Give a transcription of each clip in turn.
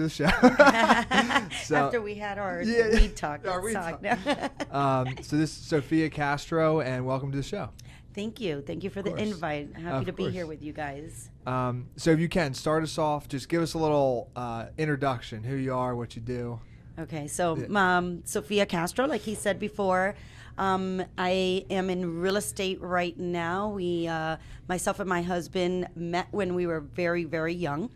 to the show. After we had our weed talk. So this is Sofia Castro, and welcome to the show. Thank you. Thank you for the invite. Happy to be here with you guys. So if you can, start us off. Just give us a little introduction, who you are, what you do. Okay, so Sofia Castro, like he said before, I am in real estate right now. We, myself and my husband met when we were very, very young.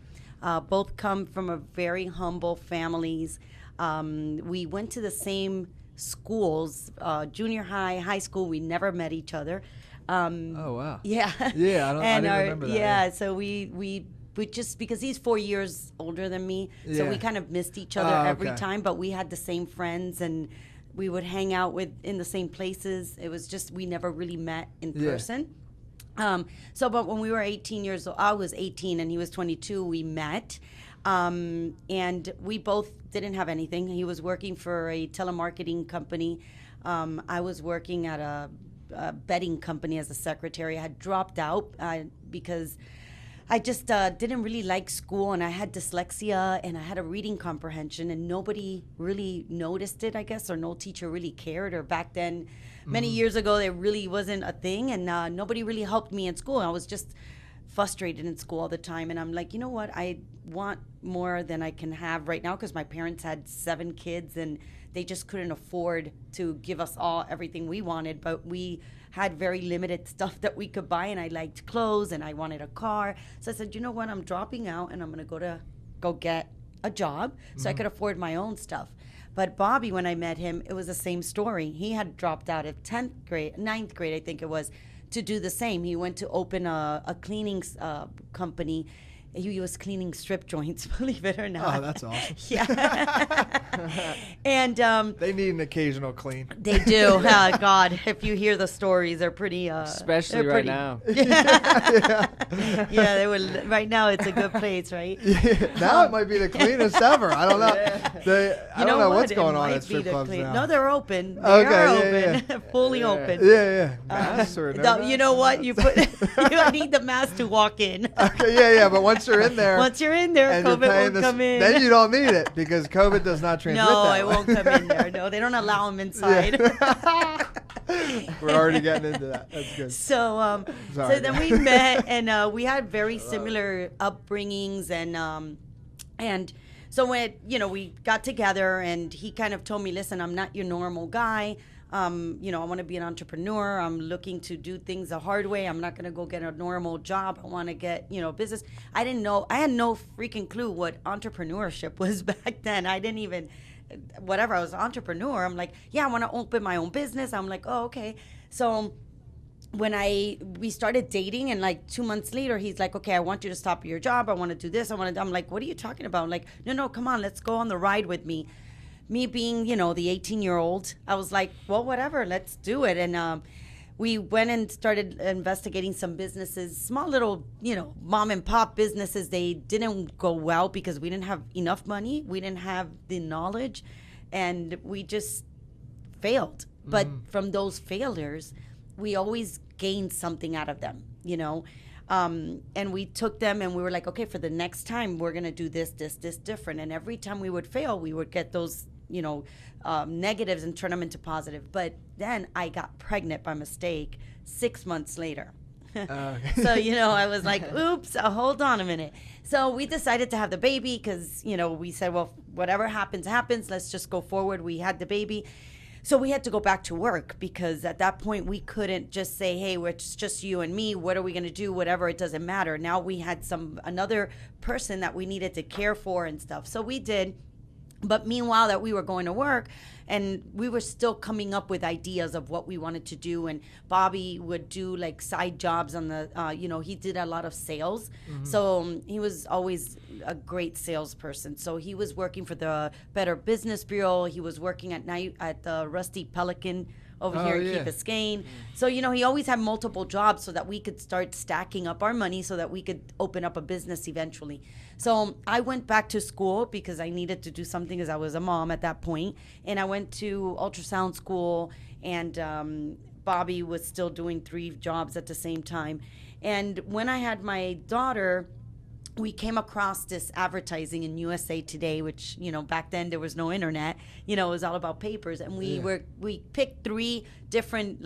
Both come from a very humble families. We went to the same schools, junior high, high school. We never met each other. Oh wow! Yeah, yeah. I didn't remember that. Yeah, so we just because he's 4 years older than me, so we kind of missed each other every time. But we had the same friends, and we would hang out in the same places. It was just we never really met in person. But when we were 18 years old, I was 18 and he was 22. We met, and we both didn't have anything. He was working for a telemarketing company. I was working at a betting company as a secretary. I had dropped out because I just didn't really like school, and I had dyslexia, and I had a reading comprehension, and nobody really noticed it, I guess, or no teacher really cared. Or back then, many years ago, there really wasn't a thing, and nobody really helped me in school. I was just frustrated in school all the time, and I'm like, you know what? I want more than I can have right now, because my parents had 7 kids, and they just couldn't afford to give us all everything we wanted, but we had very limited stuff that we could buy, and I liked clothes, and I wanted a car. So I said, you know what? I'm dropping out, and I'm going to go get a job so I could afford my own stuff. But Bobby, when I met him, it was the same story. He had dropped out at 9th grade, I think it was, to do the same. He went to open a cleaning company. He was cleaning strip joints, believe it or not. Oh, that's awesome. Yeah. And they need an occasional clean. They do. God, if you hear the stories, they're pretty. Especially right now. Yeah, they would. Right now, it's a good place, right? Yeah, now it might be the cleanest ever. I don't know. I don't know what's going on at strip clubs now. No, they're open. They are open. Fully open. Yeah. Masks or you know what? You need the mask to walk in. Okay, yeah, but once you're in there, COVID won't come in. Then you don't need it, because COVID does not transmit that way. No, it won't come in there. No, they don't allow them inside. We're already getting into that. That's good. So then we met, and we had very similar upbringings, and so when we got together, and he kind of told me, listen, I'm not your normal guy. I want to be an entrepreneur. I'm looking to do things the hard way. I'm not going to go get a normal job. I want to get, business. I had no freaking clue what entrepreneurship was back then. I didn't even, whatever, I was an entrepreneur. I'm like, yeah, I want to open my own business. I'm like, oh, okay. So when we started dating, and like 2 months later, he's like, okay, I want you to stop your job. I want to do this. I'm like, what are you talking about? I'm like, no, come on, let's go on the ride with me. Me being, the 18-year-old, I was like, well, whatever, let's do it. And we went and started investigating some businesses, small little, mom and pop businesses. They didn't go well because we didn't have enough money. We didn't have the knowledge, and we just failed. But from those failures, we always gained something out of them, and we took them, and we were like, okay, for the next time, we're going to do this different. And every time we would fail, we would get those negatives and turn them into positive. But then I got pregnant by mistake 6 months later. So, I was like, oops, hold on a minute. So we decided to have the baby because, we said, well, whatever happens, let's just go forward. We had the baby. So we had to go back to work, because at that point we couldn't just say, hey, it's just you and me. What are we going to do? Whatever, it doesn't matter. Now we had another person that we needed to care for and stuff. So we did. But meanwhile that we were going to work, and we were still coming up with ideas of what we wanted to do. And Bobby would do like side jobs on the, he did a lot of sales. So he was always a great salesperson. So he was working for the Better Business Bureau. He was working at night at the Rusty Pelican over here in Key Biscayne. So, he always had multiple jobs so that we could start stacking up our money so that we could open up a business eventually. So I went back to school because I needed to do something, because I was a mom at that point. And I went to ultrasound school, and Bobby was still doing 3 jobs at the same time. And when I had my daughter, we came across this advertising in USA Today, which, back then there was no internet, it was all about papers. And we picked 3 different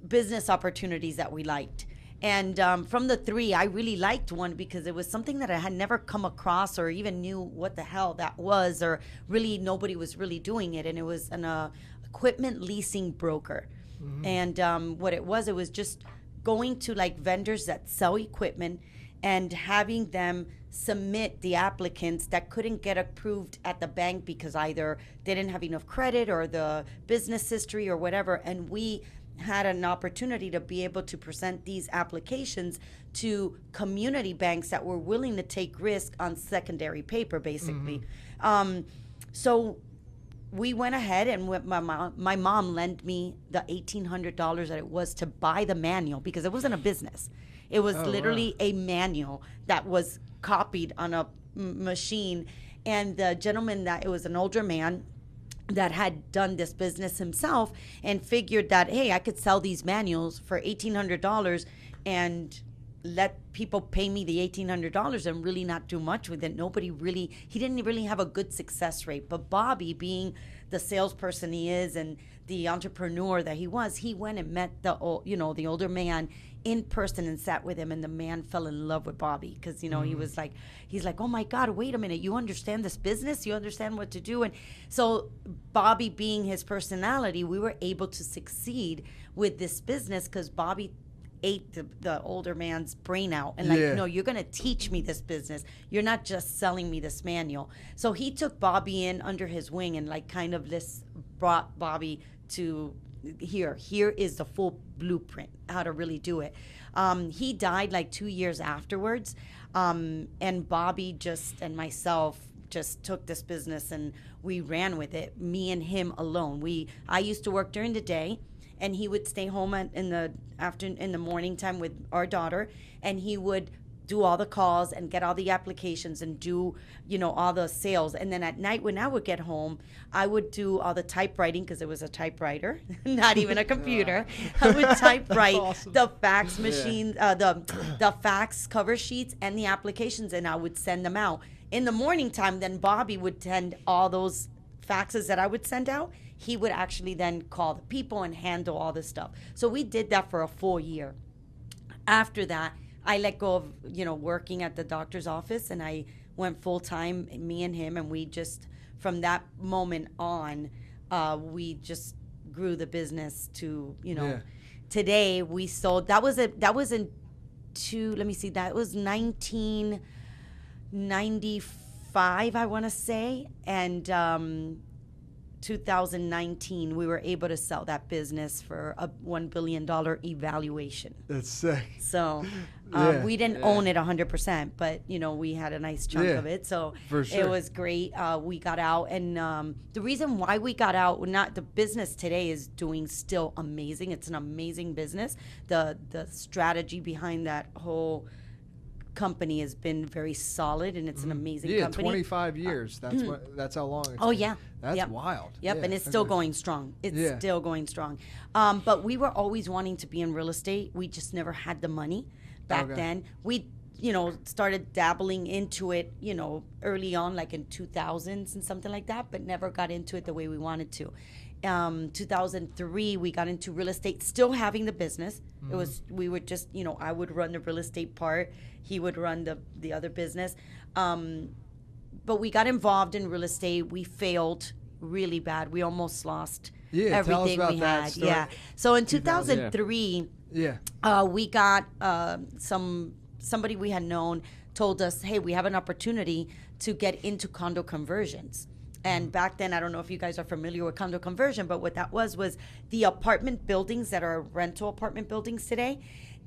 business opportunities that we liked. And from the 3, I really liked one because it was something that I had never come across or even knew what the hell that was, or really nobody was really doing it. And it was an equipment leasing broker. Mm-hmm. And what it was just going to vendors that sell equipment and having them submit the applicants that couldn't get approved at the bank because either they didn't have enough credit or the business history or whatever. And we had an opportunity to be able to present these applications to community banks that were willing to take risk on secondary paper, basically. Mm-hmm. So we went ahead, and my mom lent me the $1,800 that it was to buy the manual, because it wasn't a business. It was literally a manual that was copied on a machine. And the gentleman, it was an older man that had done this business himself and figured that, hey, I could sell these manuals for $1,800 and let people pay me the $1,800 and really not do much with it. He didn't really have a good success rate. But Bobby, being the salesperson he is and the entrepreneur that he was, he went and met the older man in person and sat with him, and the man fell in love with Bobby because, he's like, oh my God, wait a minute, you understand this business? You understand what to do? And so Bobby, being his personality, we were able to succeed with this business because Bobby ate the older man's brain out and no, you're going to teach me this business. You're not just selling me this manual. So he took Bobby in under his wing and brought Bobby to here is the full blueprint how to really do it. He died 2 years afterwards. And Bobby and myself just took this business and we ran with it, me and him alone. I used to work during the day, and he would stay home in the morning time with our daughter, and he would do all the calls and get all the applications and do, all the sales. And then at night when I would get home, I would do all the typewriting, because it was a typewriter, not even a computer. I would typewrite awesome. The fax machine, the fax cover sheets and the applications, and I would send them out. In the morning time, then Bobby would send all those faxes that I would send out. He would actually then call the people and handle all this stuff. So we did that for a full year. After that, I let go of, working at the doctor's office, and I went full time, me and him, and we just, from that moment on, we just grew the business to, today we sold, that was 1995, I want to say. And, 2019, we were able to sell that business for a $1 billion evaluation. That's sick. So we didn't own it 100%, but, we had a nice chunk of it. So for sure. It was great. We got out. And the reason why we got out, the business today is doing still amazing. It's an amazing business. The strategy behind that whole company has been very solid, and it's an amazing company. 25 years. That's how long it's been. That's wild. Yep, and it's still going strong. Still going strong. But we were always wanting to be in real estate. We just never had the money back then. We started dabbling into it, early on, like in 2000s and something like that, but never got into it the way we wanted to. 2003, we got into real estate, still having the business. We would just, I would run the real estate part. He would run the other business. But we got involved in real estate. We failed really bad. We almost lost everything we had. Story. Yeah. So in 2003, we got somebody we had known told us, hey, we have an opportunity to get into condo conversions. And back then, I don't know if you guys are familiar with condo conversion, but what that was the apartment buildings that are rental apartment buildings today.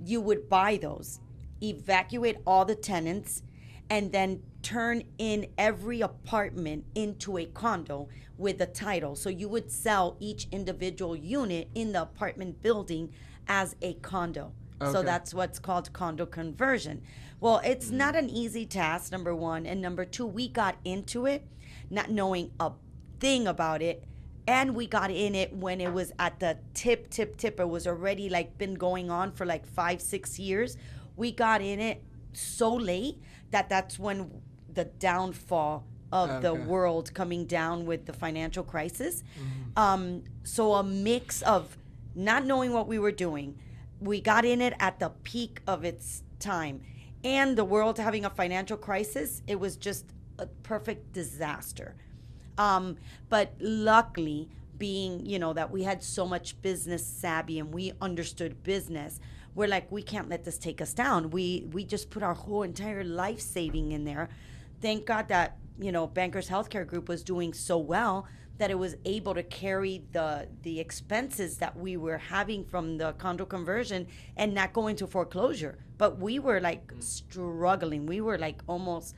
You would buy those, evacuate all the tenants, and then turn in every apartment into a condo with a title. So you would sell each individual unit in the apartment building as a condo. Okay. So that's what's called condo conversion. Well, it's not an easy task, number one. And number two, we got into it not knowing a thing about it. And we got in it when it was at the tip. It was already been going on for 5-6 years. We got in it so late that that's when the downfall of the world coming down with the financial crisis. So a mix of not knowing what we were doing. We got in it at the peak of its time. And the world having a financial crisis, it was just a perfect disaster. But luckily, being, that we had so much business savvy and we understood business, we're like, we can't let this take us down. We just put our whole entire life saving in there. Thank God that, Bankers Healthcare Group was doing so well that it was able to carry the expenses that we were having from the condo conversion and not go into foreclosure. But we were like struggling. We were like almost,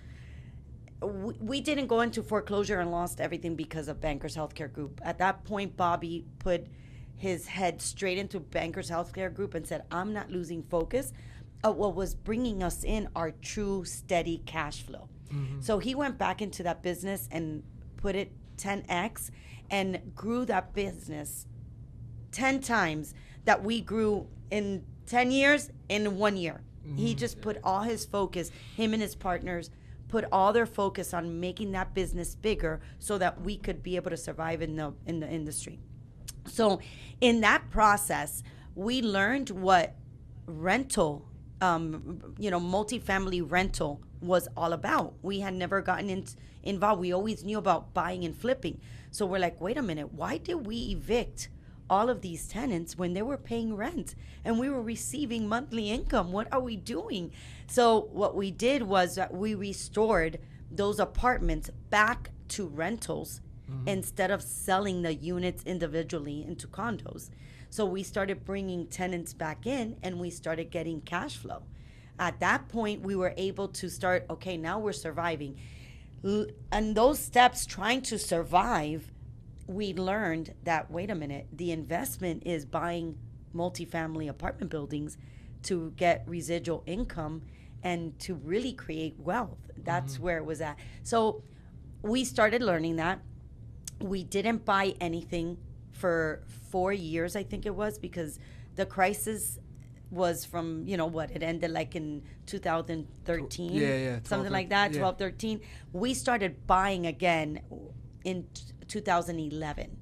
we didn't go into foreclosure and lost everything because of Bankers Healthcare Group. At that point, Bobby put his head straight into Bankers Healthcare Group and said, I'm not losing focus of what was bringing us in our true steady cash flow. So he went back into that business and put it 10x and grew that business 10 times that we grew in 10 years in 1 year. He just put all his focus, him and his partners put all their focus on making that business bigger so that we could be able to survive in the industry. So in that process, we learned what rental, multifamily rental was all about. We had never gotten involved. We always knew about buying and flipping. So we're like, wait a minute, why did we evict all of these tenants when they were paying rent and we were receiving monthly income? What are we doing? So what we did was that we restored those apartments back to rentals instead of selling the units individually into condos. So we started bringing tenants back in and we started getting cash flow. At that point, we were able to start, okay, now we're surviving. And those steps trying to survive, we learned that, wait a minute, the investment is buying multifamily apartment buildings to get residual income and to really create wealth. That's where it was at. So we started learning that. We didn't buy anything for 4 years, I think it was, because the crisis was from, it ended like in 2013. Yeah. Something like that, 12, 13. We started buying again in 2011.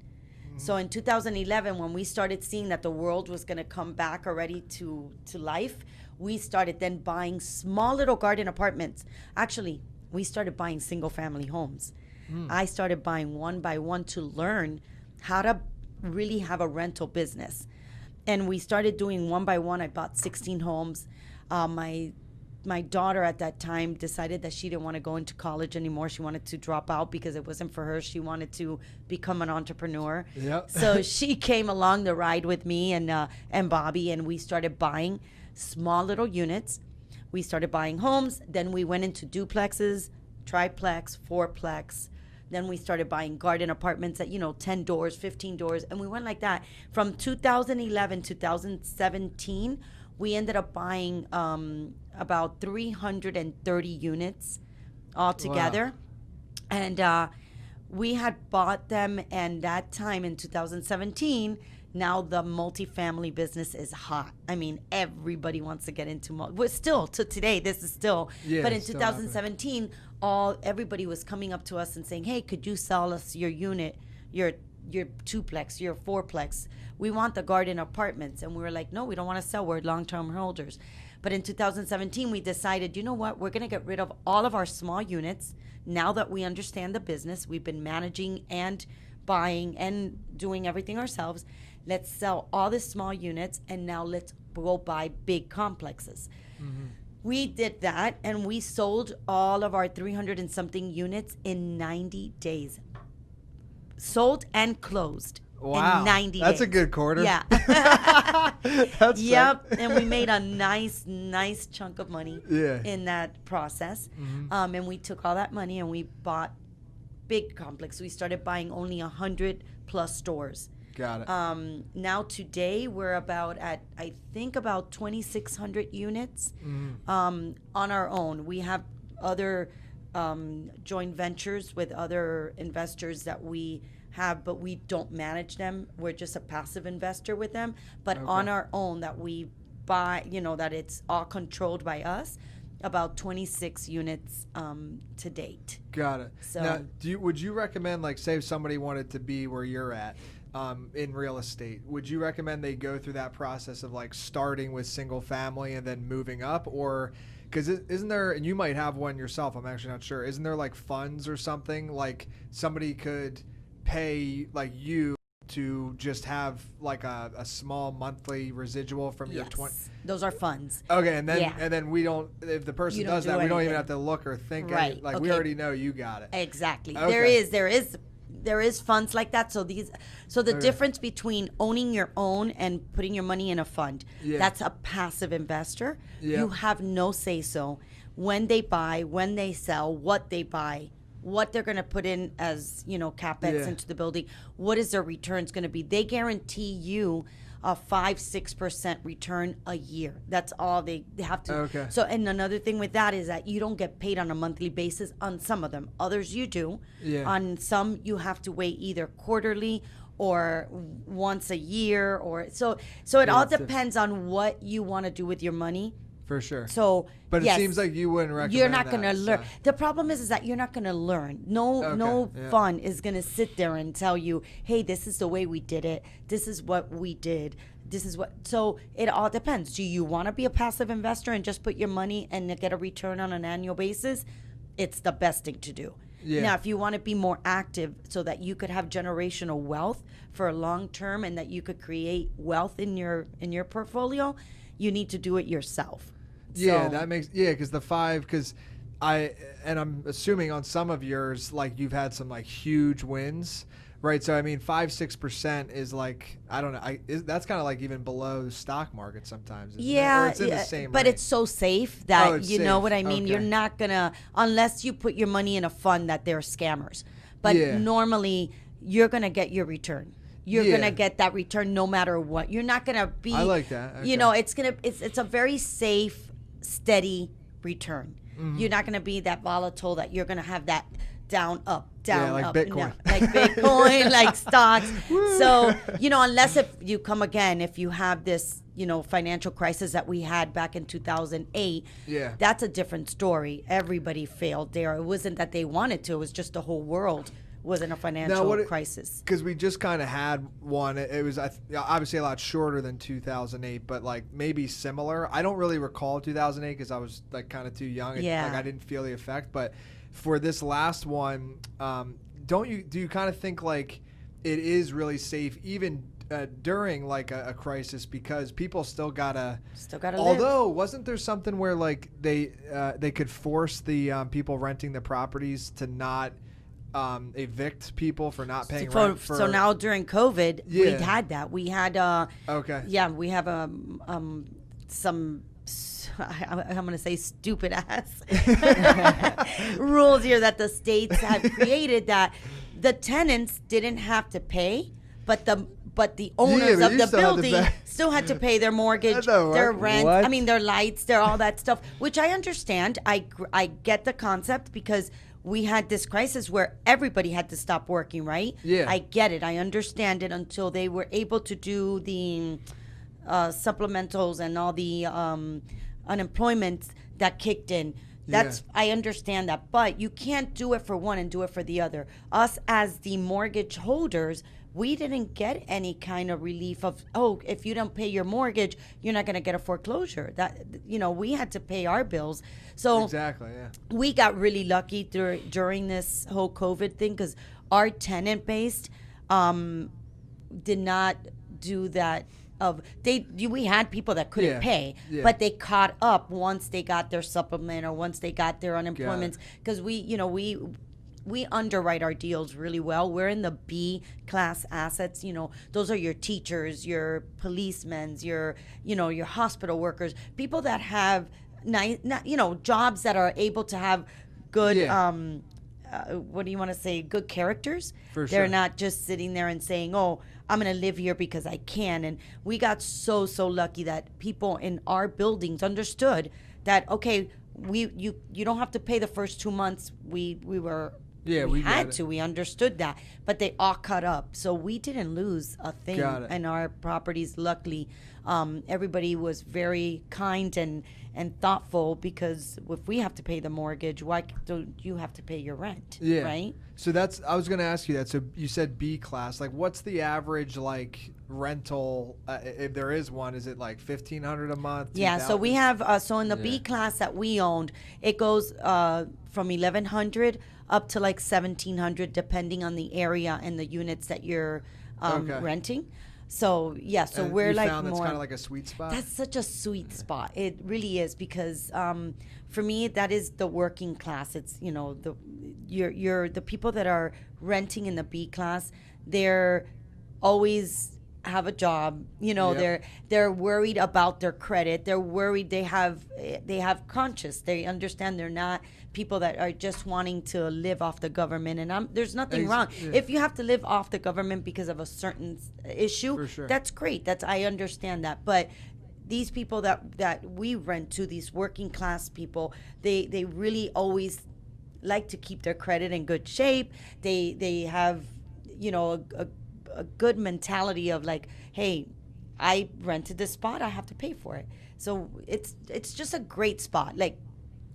So in 2011, when we started seeing that the world was going to come back already to life, we started then buying small little garden apartments. Actually, we started buying single family homes. I started buying one by one to learn how to really have a rental business. And we started doing one by one. I bought 16 homes. My daughter at that time decided that she didn't want to go into college anymore. She wanted to drop out because it wasn't for her. She wanted to become an entrepreneur. Yep. So she came along the ride with me and Bobby, and we started buying small little units. We started buying homes. Then we went into duplexes, triplex, fourplex. Then we started buying garden apartments at, 10 doors, 15 doors. And we went like that. From 2011 to 2017, we ended up buying about 330 units altogether. Wow. And we had bought them. And that time in 2017, now the multifamily business is hot. I mean, everybody wants to get into still to today. This is still. Yeah, but in 2017, everybody was coming up to us and saying, "Hey, could you sell us your unit, your twoplex, your fourplex? We want the garden apartments." And we were like, "No, we don't want to sell. We're long-term holders." But in 2017, we decided, you know what? We're going to get rid of all of our small units. Now that we understand the business, we've been managing and buying and doing everything ourselves. Let's sell all the small units, and now let's go buy big complexes. We did that, and we sold all of our 300 and something units in 90 days. Sold and closed in 90 days. That's a good quarter. Yeah. That's yep. And we made a nice chunk of money in that process. And we took all that money and we bought big complex. We started buying only 100 plus stores. Got it. Now today we're about 2,600 units on our own. We have other joint ventures with other investors that we have, but we don't manage them. We're just a passive investor with them. But on our own that we buy, that it's all controlled by us. about 26 units to date. Got it. So now, would you recommend, like, say if somebody wanted to be where you're at in real estate, would you recommend they go through that process of like starting with single family and then moving up? Or because isn't there, and you might have one yourself, I'm actually not sure, isn't there like funds or something like somebody could pay like you to just have like a small monthly residual from your 20? Those are funds. Okay, and then we don't, if the person does that, we don't even have to look or think. Right. Like we already know you got it. Exactly. Okay. There is funds like that. So the difference between owning your own and putting your money in a fund, that's a passive investor. You have no say so when they buy, when they sell, what they buy, what they're going to put in as, capex into the building. What is their returns going to be? They guarantee you a 5-6% return a year. That's all they have to. Okay. So, and another thing with that is that you don't get paid on a monthly basis on some of them. Others you do. Yeah. On some you have to wait either quarterly or once a year, or so it all depends on what you want to do with your money. For sure. So, but it seems like you wouldn't recommend you're not going to learn. So. The problem is that you're not going to learn. No fund is going to sit there and tell you, hey, this is the way we did it. This is what we did. This is what. So it all depends. Do you want to be a passive investor and just put your money and get a return on an annual basis? It's the best thing to do. Yeah. Now, if you want to be more active so that you could have generational wealth for a long term and that you could create wealth in your portfolio, you need to do it yourself. Yeah, that makes because I'm assuming on some of yours, like you've had some like huge wins, right? So I mean, 5-6% is like, I don't know, that's kind of like even below the stock market sometimes. Isn't it? Or it's in the same but range. It's so safe that it's you safe. know what I mean. Okay. You're not gonna, unless you put your money in a fund that they're scammers. But normally, you're gonna get your return. You're gonna get that return no matter what. You're not gonna be. I like that. Okay. It's a very safe, steady return. Mm-hmm. You're not gonna be that volatile that you're gonna have that down, up, down, like up, Bitcoin. down, like Bitcoin, like stocks. So unless if you come again, if you have this financial crisis that we had back in 2008, that's a different story. Everybody failed there. It wasn't that they wanted to. It was just the whole world was in a financial crisis. Because we just kind of had one. It was obviously a lot shorter than 2008, but like maybe similar. I don't really recall 2008 because I was like kind of too young. Like I didn't feel the effect. But for this last one, do you kind of think like it is really safe even during like a crisis, because people still gotta although live. Wasn't there something where like they could force the people renting the properties to not evict people for not paying rent? So now during COVID, we had that. We had we have some I'm going to say stupid ass rules here that the states have created, that the tenants didn't have to pay, but the owners of the building still had to pay their mortgage, their rent, I mean their lights, their all that stuff, which I understand. I get the concept because we had this crisis where everybody had to stop working, right? Yeah. I get it. I understand it until they were able to do the supplementals and all the unemployment that kicked in. I understand that, but you can't do it for one and do it for the other. Us as the mortgage holders, we didn't get any kind of relief of, if you don't pay your mortgage, you're not going to get a foreclosure. That we had to pay our bills. So exactly, yeah. We got really lucky during this whole COVID thing because our tenant base did not do that. We had people that couldn't pay, but they caught up once they got their supplement or once they got their unemployment, because we underwrite our deals really well. We're in the B class assets. Those are your teachers, your policemen, your hospital workers, people that have jobs that are able to have good what do you want to say? Good characters. For They're sure. not just sitting there and saying, I'm going to live here because I can. And we got so lucky that people in our buildings understood that, okay, you don't have to pay the first 2 months. We were Yeah, we had to. We understood that. But they all caught up. So we didn't lose a thing in our properties, luckily. Everybody was very kind and thoughtful, because if we have to pay the mortgage, why don't you have to pay your rent? Yeah. Right? So I was going to ask you that. So you said B class. Like, what's the average, like, rental, if there is one? Is it like $1,500 a month? Yeah, so we have, so in the B class that we owned, it goes from $1,100 up to like $1,700, depending on the area and the units that you're renting. So yeah, so we're like found that's kind of like a sweet spot. That's such a sweet spot. It really is, because for me, that is the working class. It's, you know, the people that are renting in the B class, they're always have a job. You know, they're worried about their credit. They're worried they have conscience. They understand they're not people that are just wanting to live off the government, and there's nothing wrong. If you have to live off the government because of a certain issue, that's great. I understand that. But these people that we rent to, these working class people, they really always like to keep their credit in good shape. They have, you know, a good mentality of like, hey, I rented this spot, I have to pay for it. So it's just a great spot, like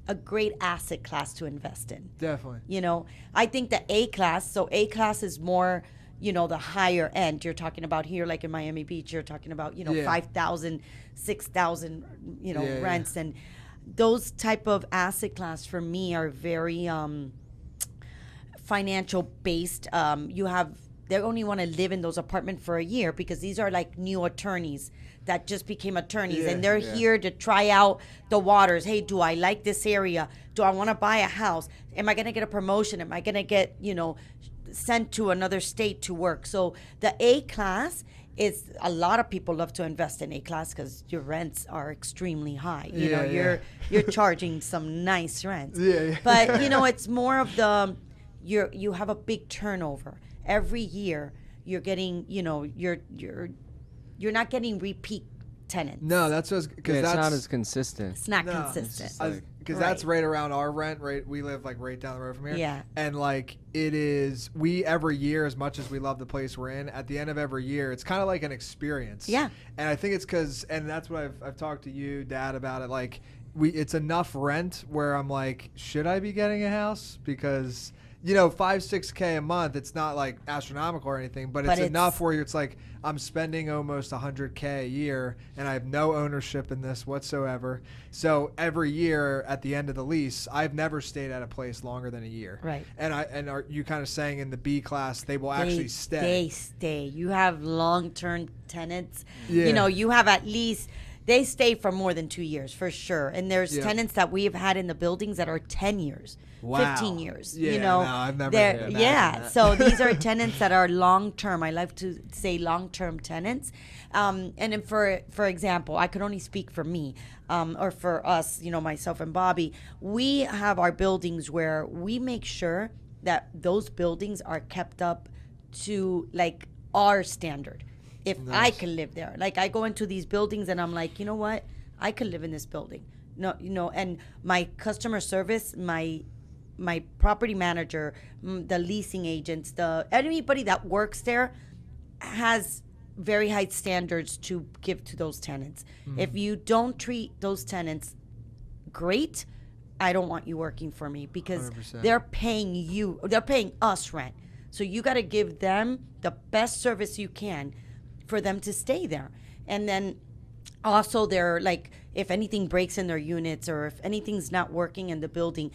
a great asset class to invest in. Definitely. You know, I think the A class, so A class is more, you know, the higher end. You're talking about here, like in Miami Beach, you're talking about, you know, 5,000, 6,000, you know, rents. And those type of asset class for me are very financial based. They only want to live in those apartments for a year, because these are like new attorneys that just became attorneys, and they're here to try out the waters. Hey, do I like this area? Do I want to buy a house? Am I going to get a promotion? Am I going to get, you know, sent to another state to work? So the A class is, a lot of people love to invest in A class because your rents are extremely high. You know, you're charging some nice rents. But, you know, it's more of the, you have a big turnover. Every year you're getting, you know, you're not getting repeat tenants. No, that's just because it's not as consistent. It's not consistent. Because that's right around our rent. Right, we live like right down the road from here. Yeah, and like it is, we every year, as much as we love the place we're in, at the end of every year, it's kind of like an experience. Yeah, and I think it's because, and that's what I've talked to you, Dad, about it. Like it's enough rent where I'm like, should I be getting a house? Because, you know, $5-6K a month, it's not like astronomical or anything, but it's enough where it's like I'm spending almost $100K a year, and I have no ownership in this whatsoever. So every year at the end of the lease, I've never stayed at a place longer than a year. Right. And are you kind of saying in the B class they will actually stay? They stay. You have long-term tenants. Yeah. You know, you have at least, they stay for more than 2 years for sure. And there's tenants that we have had in the buildings that are 10 years. Wow. 15 years. Yeah, you know, no, I've never imagined that. So these are tenants that are long term. I like to say long term tenants. And then for example, I could only speak for me, or for us, you know, myself and Bobby. We have our buildings where we make sure that those buildings are kept up to like our standard. If I could live there, like I go into these buildings and I'm like, you know what, I could live in this building. No, you know, and my customer service, my property manager, the leasing agents, anybody that works there has very high standards to give to those tenants. If you don't treat those tenants great, I don't want you working for me, because 100%. they're paying us rent. So you got to give them the best service you can for them to stay there. And then also they're like, if anything breaks in their units or if anything's not working in the building,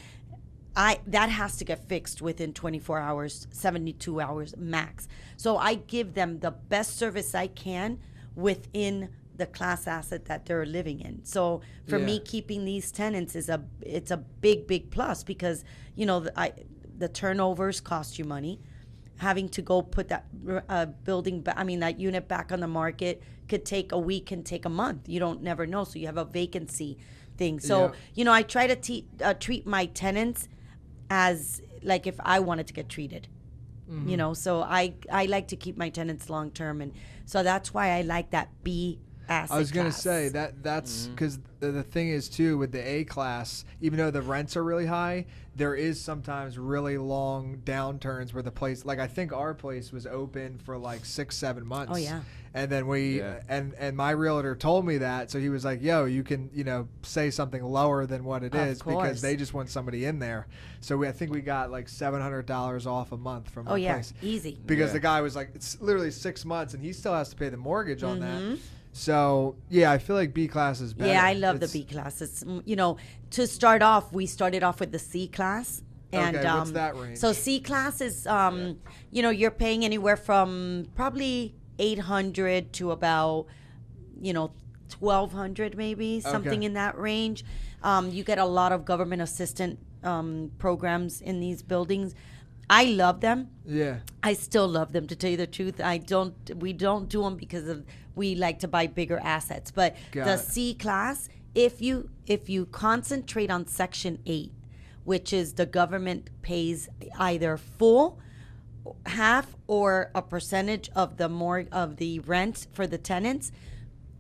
that has to get fixed within 24 hours, 72 hours max. So I give them the best service I can within the class asset that they're living in. So for me, keeping these tenants it's a big plus, because, you know, the turnovers cost you money. Having to go put that that unit back on the market could take a week, can take a month. You don't never know. So you have a vacancy thing. So, you know, I try to treat my tenants as like if I wanted to get treated, you know, so I like to keep my tenants long term. And so that's why I like that B asset I was going to class. say that's because the thing is too with the A class, even though the rents are really high, there is sometimes really long downturns where the place, like I think our place was open for like 6-7 months. Oh yeah. And then and my realtor told me that, so he was like, "Yo, you can say something lower than what it is because they just want somebody in there." So I think we got like $700 off a month from our place. Easy. Because the guy was like, it's literally 6 months, and he still has to pay the mortgage on that. So yeah, I feel like B class is better. Yeah, I love the B class. It's to start off, we started off with the C class. And okay, what's that range? So C class is you're paying anywhere from probably $800 to about $1,200 maybe, something in that range. You get a lot of government assistant programs in these buildings. I love them. Yeah. I still love them, to tell you the truth. We don't do them because we like to buy bigger assets. But C class, if you concentrate on Section 8, which is the government pays either full, half, or a percentage of the rent for the tenants,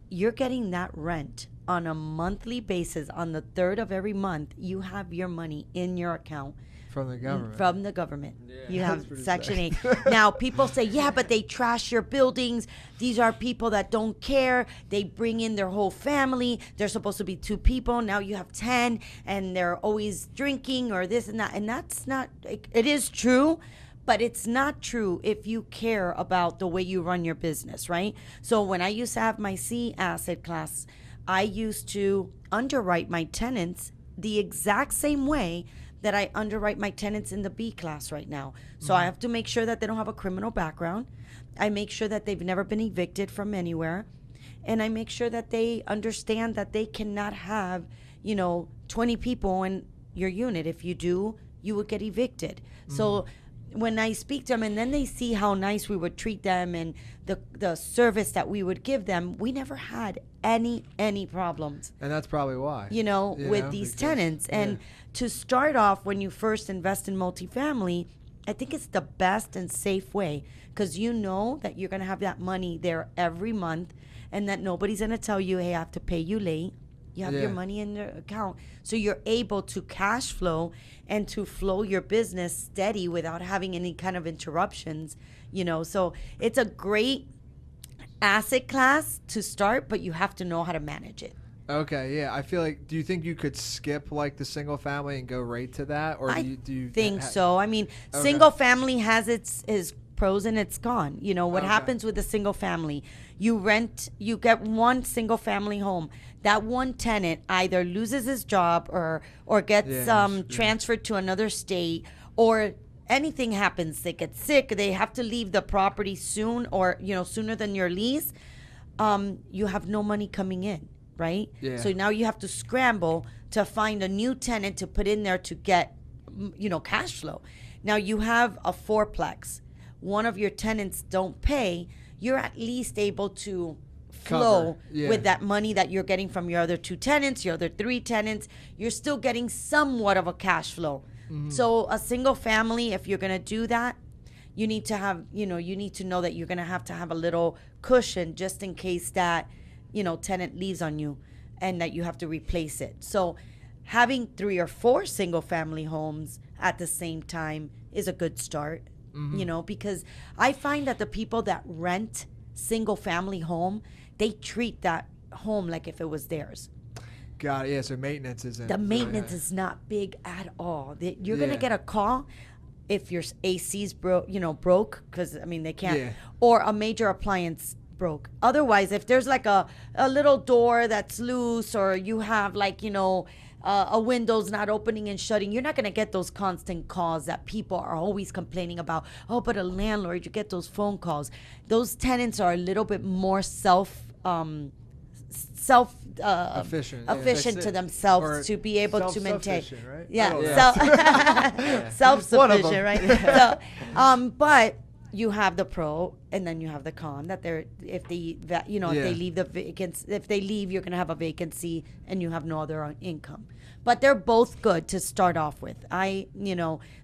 you're getting that rent on a monthly basis. On the 3rd of every month, you have your money in your account. From the government. From the government. Yeah, you have Section 8. Now, people say, yeah, but they trash your buildings. These are people that don't care. They bring in their whole family. They're supposed to be 2 people. Now you have 10, and they're always drinking or this and that. And that's not, it is true, but it's not true if you care about the way you run your business, right? So when I used to have my C asset class, I used to underwrite my tenants the exact same way that I underwrite my tenants in the B class right now. So I have to make sure that they don't have a criminal background. I make sure that they've never been evicted from anywhere. And I make sure that they understand that they cannot have, 20 people in your unit. If you do, you would get evicted. So when I speak to them and then they see how nice we would treat them and the service that we would give them, we never had any problems. And that's probably why. With these tenants. And to start off, when you first invest in multifamily, I think it's the best and safe way, because you know that you're going to have that money there every month and that nobody's going to tell you, hey, I have to pay you late. You have your money in your account. So you're able to cash flow and to flow your business steady without having any kind of interruptions, So it's a great asset class to start, but you have to know how to manage it. Okay, yeah. I feel like, do you think you could skip like the single family and go right to that? Or do you think so. I mean, single family has its pros and it's gone. What happens with a single family? You get one single family home. That one tenant either loses his job or gets transferred to another state, or anything happens. They get sick. They have to leave the property soon, or sooner than your lease. You have no money coming in, right? Yeah. So now you have to scramble to find a new tenant to put in there to get cash flow. Now you have a fourplex. One of your tenants don't pay, you're at least able to flow with that money that you're getting from your other 2 tenants, your other 3 tenants. You're still getting somewhat of a cash flow. So a single family, if you're going to do that, you need to have, you need to know that you're going to have a little cushion just in case that, tenant leaves on you and that you have to replace it. So having 3 or 4 single family homes at the same time is a good start. Because I find that the people that rent single family home, they treat that home like if it was theirs. Got it. Yeah, so maintenance isn't. The maintenance is not big at all. You're going to get a call if your AC's broke, because, they can't, or a major appliance broke. Otherwise, if there's like a little door that's loose, or you have a window's not opening and shutting, you're not going to get those constant calls that people are always complaining about. Oh, but a landlord, you get those phone calls. Those tenants are a little bit more efficient to themselves, to be able to maintain. Right? Self-sufficient, right? So, but you have the pro, and then you have the con that if they leave if they leave, you're gonna have a vacancy and you have no other income. But they're both good to start off with.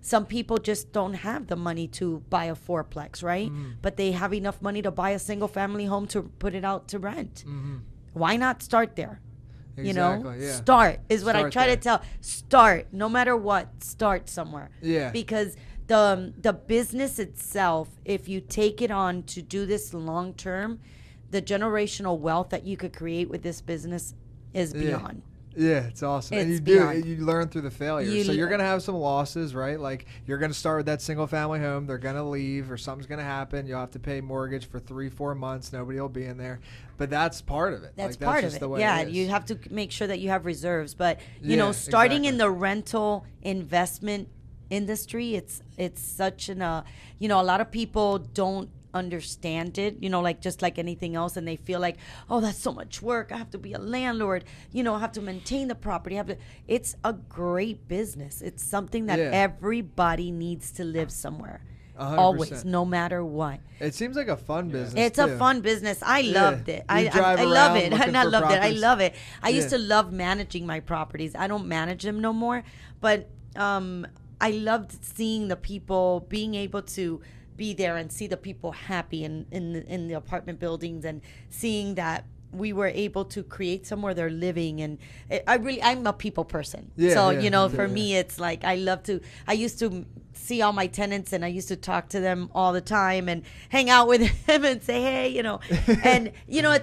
Some people just don't have the money to buy a fourplex, right? But they have enough money to buy a single family home to put it out to rent. Why not start there? Exactly, yeah. Start is what I try to tell. Start, no matter what, start somewhere. Yeah. Because the business itself, if you take it on to do this long term, the generational wealth that you could create with this business is beyond. Yeah, it's awesome. It's and you learn through the failures. So you're going to have some losses, right? Like you're going to start with that single family home. They're going to leave or something's going to happen. You'll have to pay mortgage for 3-4 months. Nobody will be in there. But that's part of it. That's part of it. Yeah, you have to make sure that you have reserves. But, starting in the rental investment industry, it's such a lot of people don't understand it, just like anything else, and they feel like, oh, that's so much work. I have to be a landlord, I have to maintain the property. It's a great business. It's something that everybody needs to live somewhere. 100%. Always, no matter what. It seems like a fun business. It's a fun business. I loved it. I love it. I loved it. I love it. I used to love managing my properties. I don't manage them no more, but I loved seeing the people, being able to be there and see the people happy in the apartment buildings, and seeing that we were able to create somewhere they're living. And I'm a people person. For me, it's like I used to see all my tenants, and I used to talk to them all the time and hang out with them and say, hey, and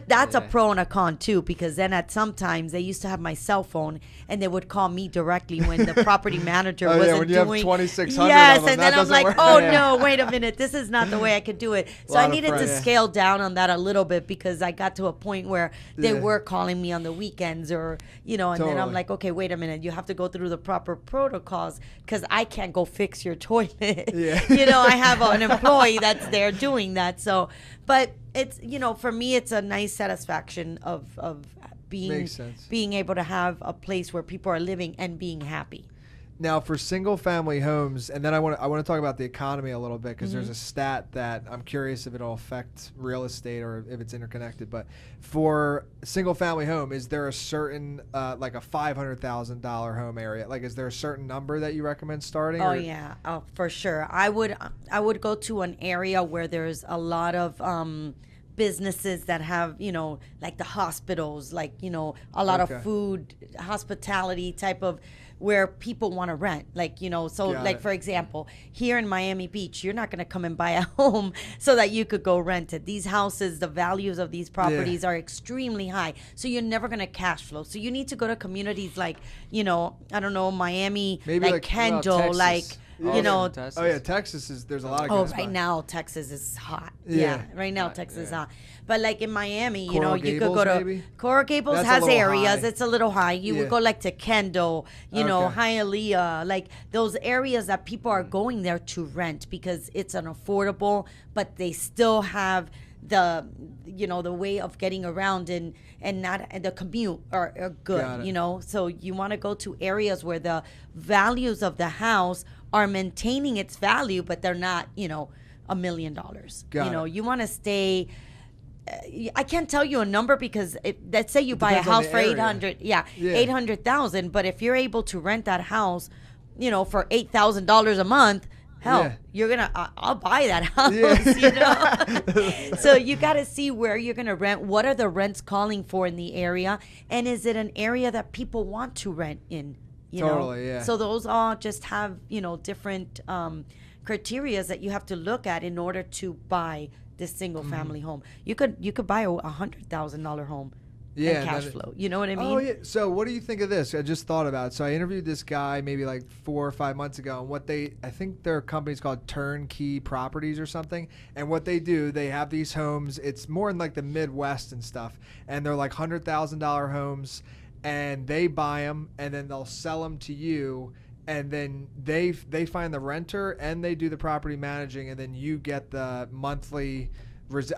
that's a pro and a con too, because then sometimes they used to have my cell phone and they would call me directly when the property manager wasn't when you doing. Have 2,600 yes, of them, and then I'm like, work. No, wait a minute, this is not the way I could do it. So I needed to scale down on that a little bit, because I got to a point where they were calling me on the weekends, or and then I'm like, okay, wait a minute, you have to go through the proper protocols, because I can't go fix your toilet. I have an employee that's there doing that. So, but it's for me, it's a nice satisfaction of being able to have a place where people are living and being happy. Now, for single family homes, and then I want to talk about the economy a little bit, because there's a stat that I'm curious if it'll affect real estate or if it's interconnected. But for single family home, is there a certain like a $500,000 home area? Like, is there a certain number that you recommend starting? Oh yeah, for sure. I would go to an area where there's a lot of businesses that have, like the hospitals, like, a lot of food, hospitality type of, where people want to rent, like, for example, here in Miami Beach, you're not going to come and buy a home so that you could go rent it. These houses, the values of these properties are extremely high, so you're never going to cash flow. So you need to go to communities like, I don't know, Miami, maybe like Kendall, like, Texas there's a lot of right now Texas is hot. Right now Texas is hot. But like in Miami, you could go to maybe? Coral Gables has areas. High. It's a little high. You would go like to Kendall, Hialeah, like those areas that people are going there to rent, because it's an affordable, but they still have the way of getting around and not the commute are good, so you want to go to areas where the values of the house are maintaining its value, but they're not $1 million. You want to stay. I can't tell you a number, because let's say you buy a house for 800,000, but if you're able to rent that house, for $8,000 a month, hell, you're gonna I'll buy that house. So you got to see where you're gonna rent. What are the rents calling for in the area, and is it an area that people want to rent in? So those all just have different criteria that you have to look at in order to buy this single family home. You could buy a $100,000 home and cash flow. You know what I mean? Oh yeah. So what do you think of this? I just thought about it. So I interviewed this guy maybe like 4 or 5 months ago, and I think their company's called Turnkey Properties or something. And what they do, they have these homes. It's more in like the Midwest and stuff, and they're like $100,000 homes, and they buy them and then they'll sell them to you. And then they find the renter and they do the property managing, and then you get the monthly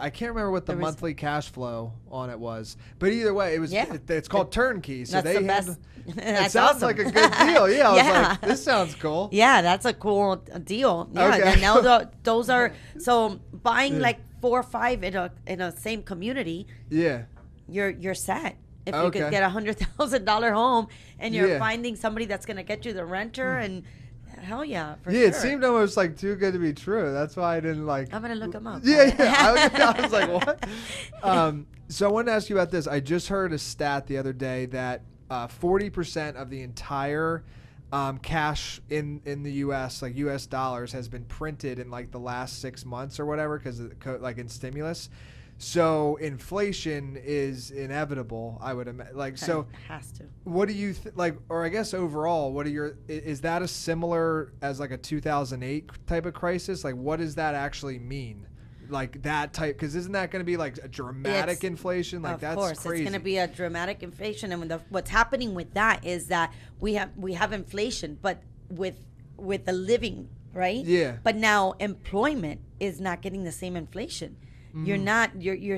I can't remember what the monthly cash flow on it was, but either way, it was. It's called turnkey. So that's the best. It sounds like a good deal. Yeah, I was like, this sounds cool. Yeah, that's a cool deal. Yeah, okay. And now those are so buying like 4 or 5 in a same community. Yeah, you're set. If you could get $100,000 home and you're finding somebody that's going to get you the renter and. Hell yeah, for sure. It seemed almost like too good to be true. That's why I didn't like. I'm gonna look them up. Yeah. I was like, what? So I wanted to ask you about this. I just heard a stat the other day that 40% of the entire cash in the U.S., like U.S. dollars, has been printed in like the last 6 months or whatever because of like in stimulus. So inflation is inevitable, I would imagine. Like, so it has to. What do you like, or I guess overall, is that a similar as like a 2008 type of crisis? Like, what does that actually mean? Like that type, because isn't that going to be like a dramatic inflation? Like that's crazy. Of course, it's going to be a dramatic inflation, and what's happening with that is that we have inflation, but with the living, right? Yeah. But now employment is not getting the same inflation. You're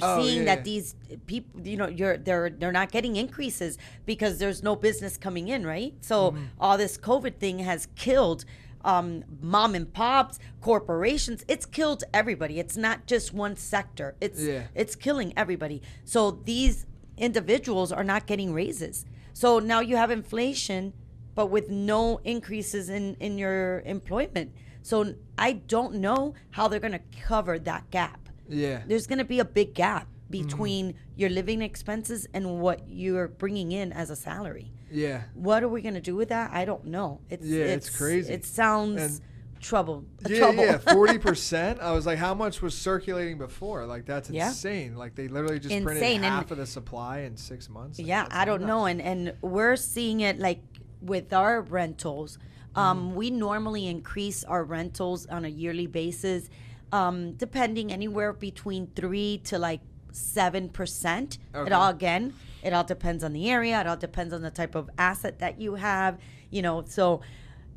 seeing that these people, they're not getting increases because there's no business coming in, right? So all this COVID thing has killed mom and pops, corporations. It's killed everybody. It's not just one sector. It's killing everybody. So these individuals are not getting raises. So now you have inflation, but with no increases in your employment. So I don't know how they're going to cover that gap. Yeah. There's going to be a big gap between your living expenses and what you're bringing in as a salary. Yeah. What are we going to do with that? I don't know. It's crazy. It sounds trouble. Yeah, 40%. I was like, how much was circulating before? Like, that's insane. Like, they literally just printed half of the supply in 6 months. Like, I don't know. And we're seeing it like with our rentals. We normally increase our rentals on a yearly basis. Depending anywhere between 3 to like 7%. Okay. It all depends on the area. It all depends on the type of asset that you have. So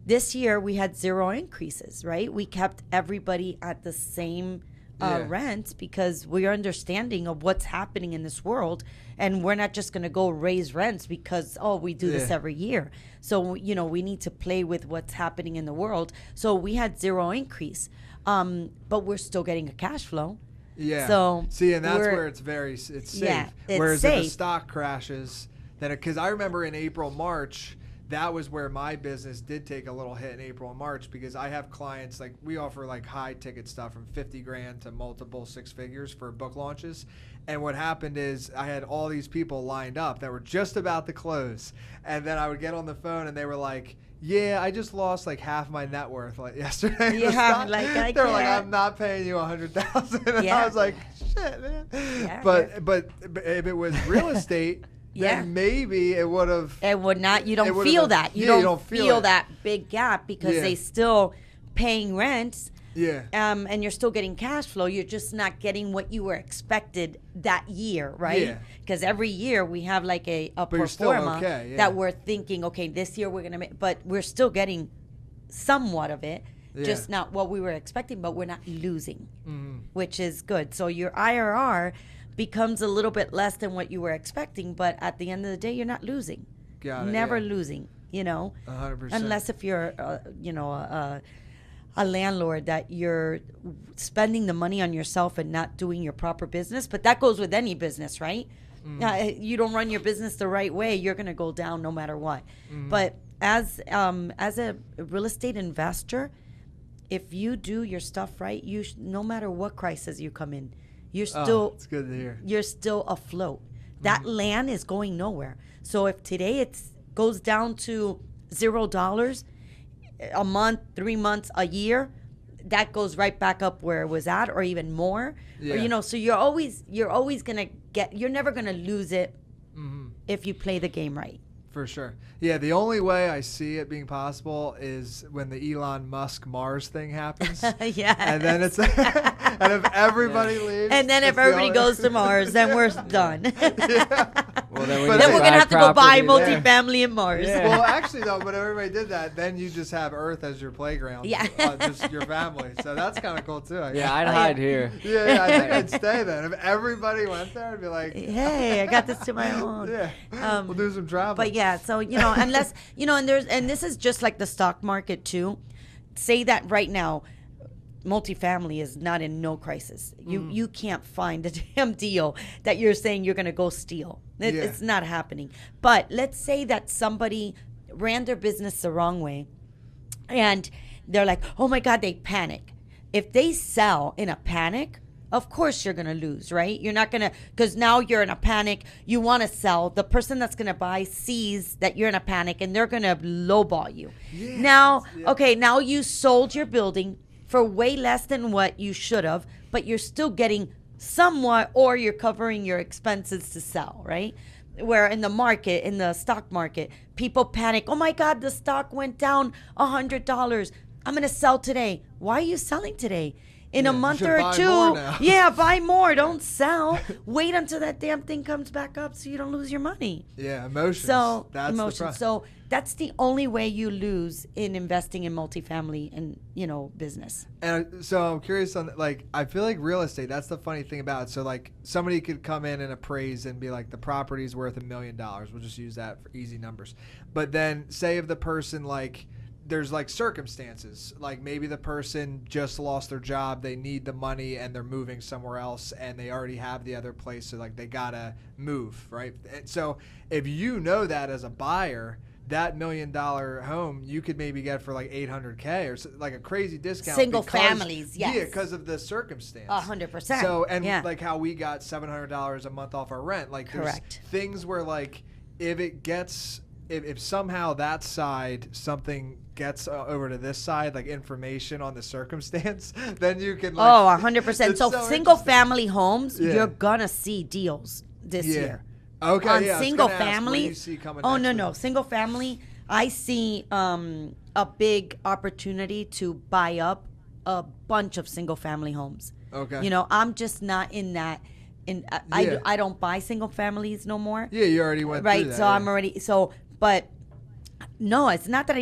this year we had 0 increases, right? We kept everybody at the same rents because we're understanding of what's happening in this world, and we're not just going to go raise rents because we do this every year. So we need to play with what's happening in the world. So we had 0 increase. But we're still getting a cash flow. Yeah. So see, and that's where it's safe. Yeah, Whereas safe. if the stock crashes, then because I remember in April, March, that was where my business did take a little hit in April and March because I have clients like we offer like high ticket stuff from $50,000 to multiple 6 figures for book launches. And what happened is I had all these people lined up that were just about to close, and then I would get on the phone and they were like, yeah, I just lost like half my net worth like yesterday. Yeah, like they're like, I'm not paying you $100,000. And I was like, shit, man. Yeah, but if it was real estate, then maybe it would have. It would not. You don't feel that. You don't feel that big gap because they still paying rents. Yeah. And you're still getting cash flow. You're just not getting what you were expected that year, right? Yeah. Because every year we have like a pro forma that we're thinking, okay, this year we're going to make, but we're still getting somewhat of it, just not what we were expecting, but we're not losing, which is good. So your IRR becomes a little bit less than what you were expecting, but at the end of the day, you're not losing. Never losing, 100%. Unless if you're, a landlord that you're spending the money on yourself and not doing your proper business. But that goes with any business, right? You don't run your business the right way, you're going to go down no matter what. But as a real estate investor, if you do your stuff right, no matter what crisis you come in, you're still it's good to hear. You're still afloat. That land is going nowhere. So if today it goes down to $0, a month, 3 months, a year, that goes right back up where it was at, or even more. Or, so you're always gonna you're never gonna lose it if you play the game right. For sure. Yeah, the only way I see it being possible is when the Elon Musk Mars thing happens. Yeah. And then and if everybody leaves. And then if everybody goes to Mars, then we're done. Well, then we're going to have to go buy multifamily in Mars. Yeah. Well, actually, though, when everybody did that, then you just have Earth as your playground. Yeah. Just your family. So that's kind of cool, too. I'd hide here. Yeah, I think I'd stay then. If everybody went there, I'd be like, hey, I got this to my own. Yeah. We'll do some travel. But yeah, so, unless, and this is just like the stock market, too. Say that right now. Multifamily is not in no crisis. You can't find a damn deal that you're saying you're going to go steal. It's not happening. But let's say that somebody ran their business the wrong way and they're like, oh my God, they panic. If they sell in a panic, of course you're going to lose, right? You're not going to, because now you're in a panic. You want to sell. The person that's going to buy sees that you're in a panic and they're going to lowball you. Yes. Now, okay, now you sold your building for way less than what you should have, but you're still getting somewhat, or you're covering your expenses to sell, right? Where in the market, in the stock market, people panic. Oh my God, the stock went down $100. I'm going to sell today. Why are you selling today? In a month or two, buy more. Don't sell. Wait until that damn thing comes back up so you don't lose your money. Yeah, emotions. So that's emotions. So that's the only way you lose in investing in multifamily and business. And so I'm curious on I feel like real estate. That's the funny thing about it. So somebody could come in and appraise and be like, the property's worth $1 million. We'll just use that for easy numbers. But then say if the person there's circumstances, maybe the person just lost their job, they need the money and they're moving somewhere else and they already have the other place, so they gotta move, right? And so if you know that as a buyer, that $1 million home you could maybe get for $800K or a crazy discount. Single families, yes. Yeah, because of the circumstance. 100%. So how we got $700 a month off our rent. Correct. There's things where if it gets. If somehow that side, something gets over to this side, information on the circumstance, then you can 100%. So single family homes, you're going to see deals this year. Okay, on single family. No. Single family, I see a big opportunity to buy up a bunch of single family homes. Okay. I'm just not in that. I don't buy single families no more. Yeah, you already went through that. So I'm already but no, it's not that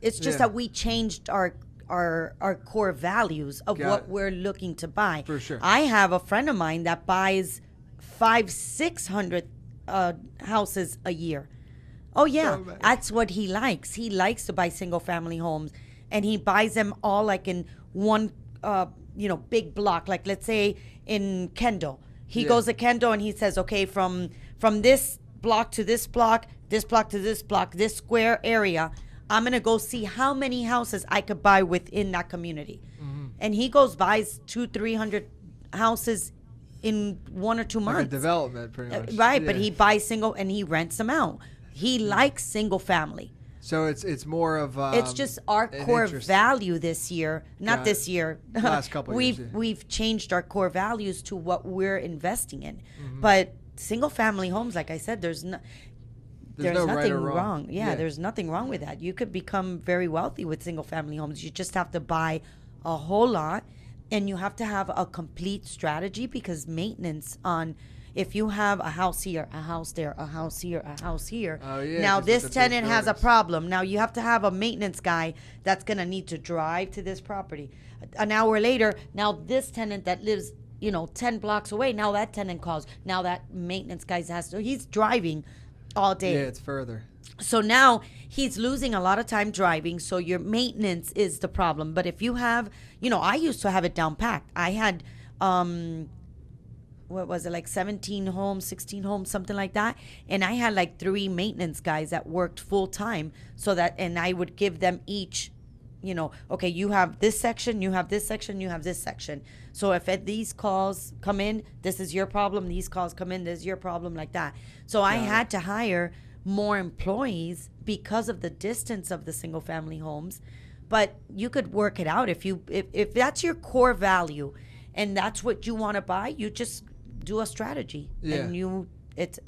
it's just that we changed our core values of what we're looking to buy. For sure. I have a friend of mine that buys 500-600 houses a year. Oh yeah, that's what he likes. He likes to buy single family homes, and he buys them all in one big block. Let's say in Kendall. He goes to Kendall and he says, okay, from this block to this block to this block, this square area, I'm going to go see how many houses I could buy within that community. Mm-hmm. And he buys 200-300 houses in 1 or 2 months. A development, pretty much. Right, yeah. But he buys single and he rents them out. He likes single family. So it's more of it's just our core value this year. Not this year. Last couple years. We've changed our core values to what we're investing in. Mm-hmm. But single family homes, like I said, there's nothing right or wrong. Yeah, there's nothing wrong with that. You could become very wealthy with single family homes. You just have to buy a whole lot, and you have to have a complete strategy, because maintenance on. If you have a house here, a house there, a house here, a house here. Oh, yeah, now this tenant has a problem. Now you have to have a maintenance guy that's going to need to drive to this property. An hour later, now this tenant that lives, 10 blocks away, now that tenant calls. Now that maintenance guy he's driving all day. Yeah, it's further. So now he's losing a lot of time driving. So your maintenance is the problem. But if you have, I used to have it down packed. I had, what was it, 17 homes, 16 homes, something like that. And I had 3 maintenance guys that worked full time, and I would give them each, okay, you have this section, you have this section, you have this section. So if these calls come in, this is your problem. These calls come in, this is your problem, like that. So I had to hire more employees because of the distance of the single family homes. But you could work it out if that's your core value and that's what you want to buy, you just do a strategy. Yeah. And it's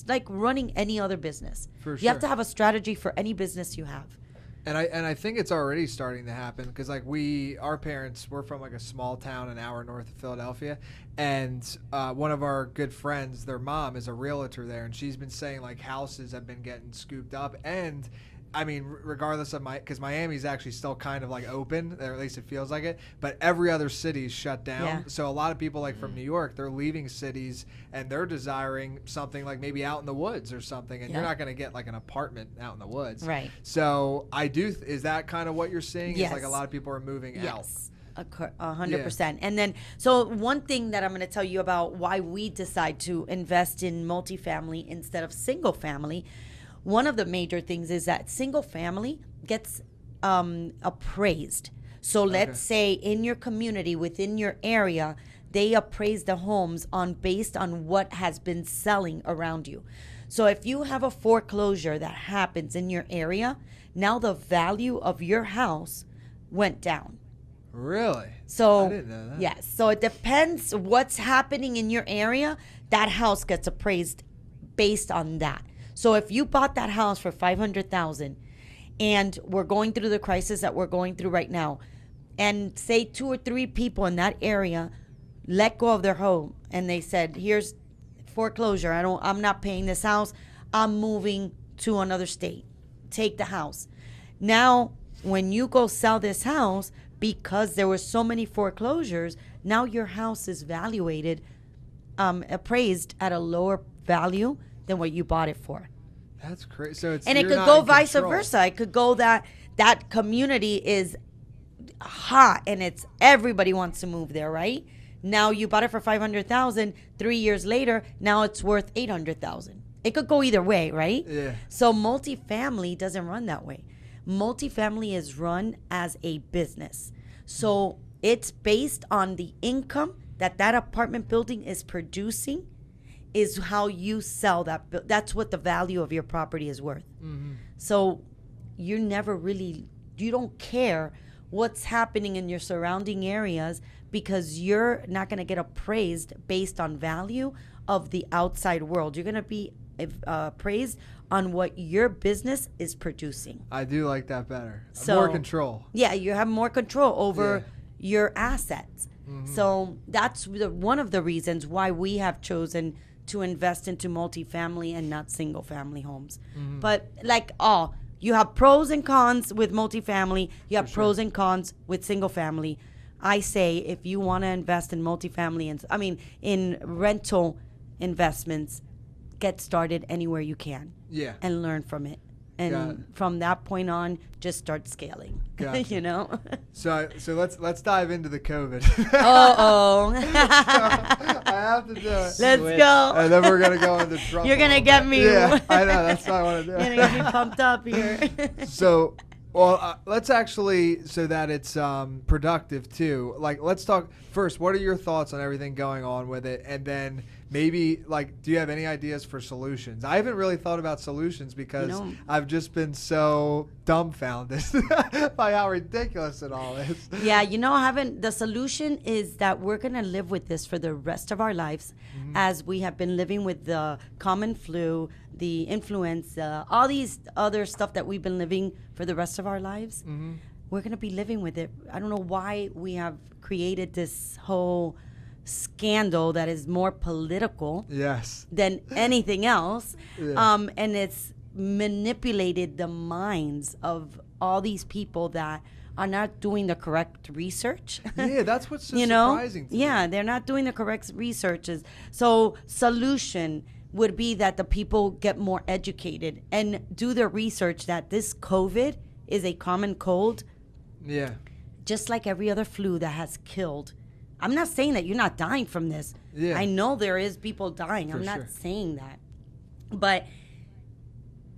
like running any other business. For sure. You have to have a strategy for any business you have. And I think it's already starting to happen because like our parents, we're from like a small town an hour north of Philadelphia, and one of our good friends, their mom is a realtor there, and she's been saying like houses have been getting scooped up. And I mean, regardless of because Miami's actually still kind of like open, or at least it feels like it, but every other city's shut down. Yeah. So a lot of people like from New York, they're leaving cities and they're desiring something like maybe out in the woods or something, and you're not going to get like an apartment out in the woods. Right. So is that kind of what you're seeing? Yes. Is like a lot of people are moving out? Yes. 100%. And then, so one thing that I'm going to tell you about why we decide to invest in multifamily instead of single family. One of the major things is that single family gets appraised. So let's say in your community, within your area, they appraise the homes based on what has been selling around you. So if you have a foreclosure that happens in your area, now the value of your house went down. Really? So I didn't know that. Yes. So it depends what's happening in your area. That house gets appraised based on that. So if you bought that house for $500,000 and we're going through the crisis that we're going through right now, and say 2 or 3 people in that area let go of their home and they said, here's foreclosure. I'm not paying this house. I'm moving to another state. Take the house. Now, when you go sell this house, because there were so many foreclosures, now your house is appraised at a lower value than what you bought it for. That's crazy. So it could go vice versa. It could go that community is hot and everybody wants to move there, right? Now you bought it for $500,000. 3 years later, now it's worth $800,000. It could go either way, right? Yeah. So multifamily doesn't run that way. Multifamily is run as a business. So it's based on the income that apartment building is producing, is how you sell that. That's what the value of your property is worth. Mm-hmm. So you don't care what's happening in your surrounding areas because you're not going to get appraised based on value of the outside world. You're going to be appraised on what your business is producing. I do like that better. So, more control. Yeah, you have more control over your assets. Mm-hmm. So that's one of the reasons why we have chosen to invest into multifamily and not single family homes. Mm-hmm. But you have pros and cons with multifamily. You have pros and cons with single family. I say if you want to invest in multifamily, in rental investments, get started anywhere you can. Yeah. And learn from it. And from that point on, just start scaling. Gotcha. You know. So let's dive into the COVID. I have to do it. Let's go. And then we're gonna go into Trump. You're gonna get me. Yeah, I know. That's what I want to do. You're gonna get me pumped up here. So, let's actually, so that it's productive too. Like, let's talk first. What are your thoughts on everything going on with it, and then maybe do you have any ideas for solutions? I haven't really thought about solutions because I've just been so dumbfounded by how ridiculous it all is. Yeah, the solution is that we're going to live with this for the rest of our lives, as we have been living with the common flu, the influenza, all these other stuff that we've been living for the rest of our lives. Mm-hmm. We're going to be living with it. I don't know why we have created this whole scandal that is more political than anything else. And it's manipulated the minds of all these people that are not doing the correct research. Yeah, that's what's so surprising to me. Yeah, they're not doing the correct researches. So solution would be that the people get more educated and do their research that this COVID is a common cold. Yeah. Just like every other flu that has killed. I'm not saying that you're not dying from this. Yeah. I know there is people dying. I'm not saying that. But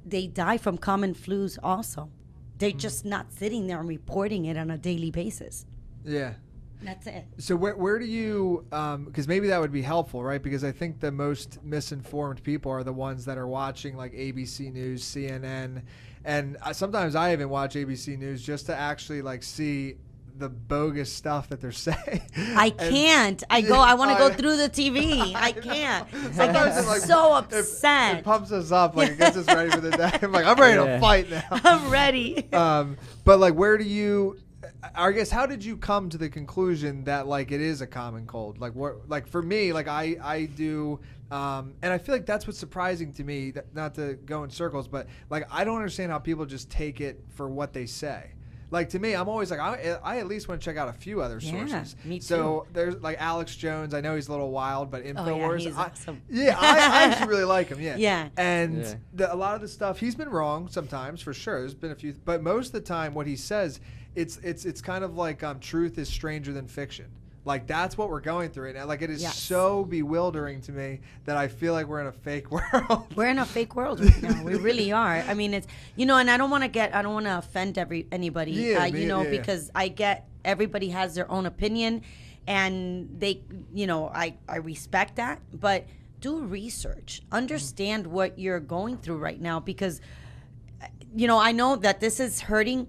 they die from common flus also. They're just not sitting there and reporting it on a daily basis. Yeah. That's it. So where do you, because maybe that would be helpful, right? Because I think the most misinformed people are the ones that are watching like ABC News, CNN. And sometimes I even watch ABC News just to actually like see the bogus stuff that they're saying. I can't. I want to go through the TV. I can't. I get so upset. It pumps us up. Like, it gets us ready for the day. I'm like, I'm ready to fight now. I'm ready. But like, where do you, I guess, how did you come to the conclusion that like it is a common cold? Like, what, like for me, like I do, and I feel like that's what's surprising to me, not to go in circles, but like, I don't understand how people just take it for what they say. Like, to me, I'm always like, I at least want to check out a few other sources. Me too. So there's like Alex Jones. I know he's a little wild, but InfoWars. He's awesome. I actually really like him. Yeah. Yeah. And a lot of the stuff, he's been wrong sometimes, for sure. There's been a few, but most of the time, what he says, it's kind of like truth is stranger than fiction. Like, that's what we're going through right now. Like, it is so bewildering to me that I feel like we're in a fake world. We're in a fake world right now. We really are. I mean, it's, and I don't want to offend anybody, because I get everybody has their own opinion, and they, I respect that, but do research, understand what you're going through right now, because, I know that this is hurting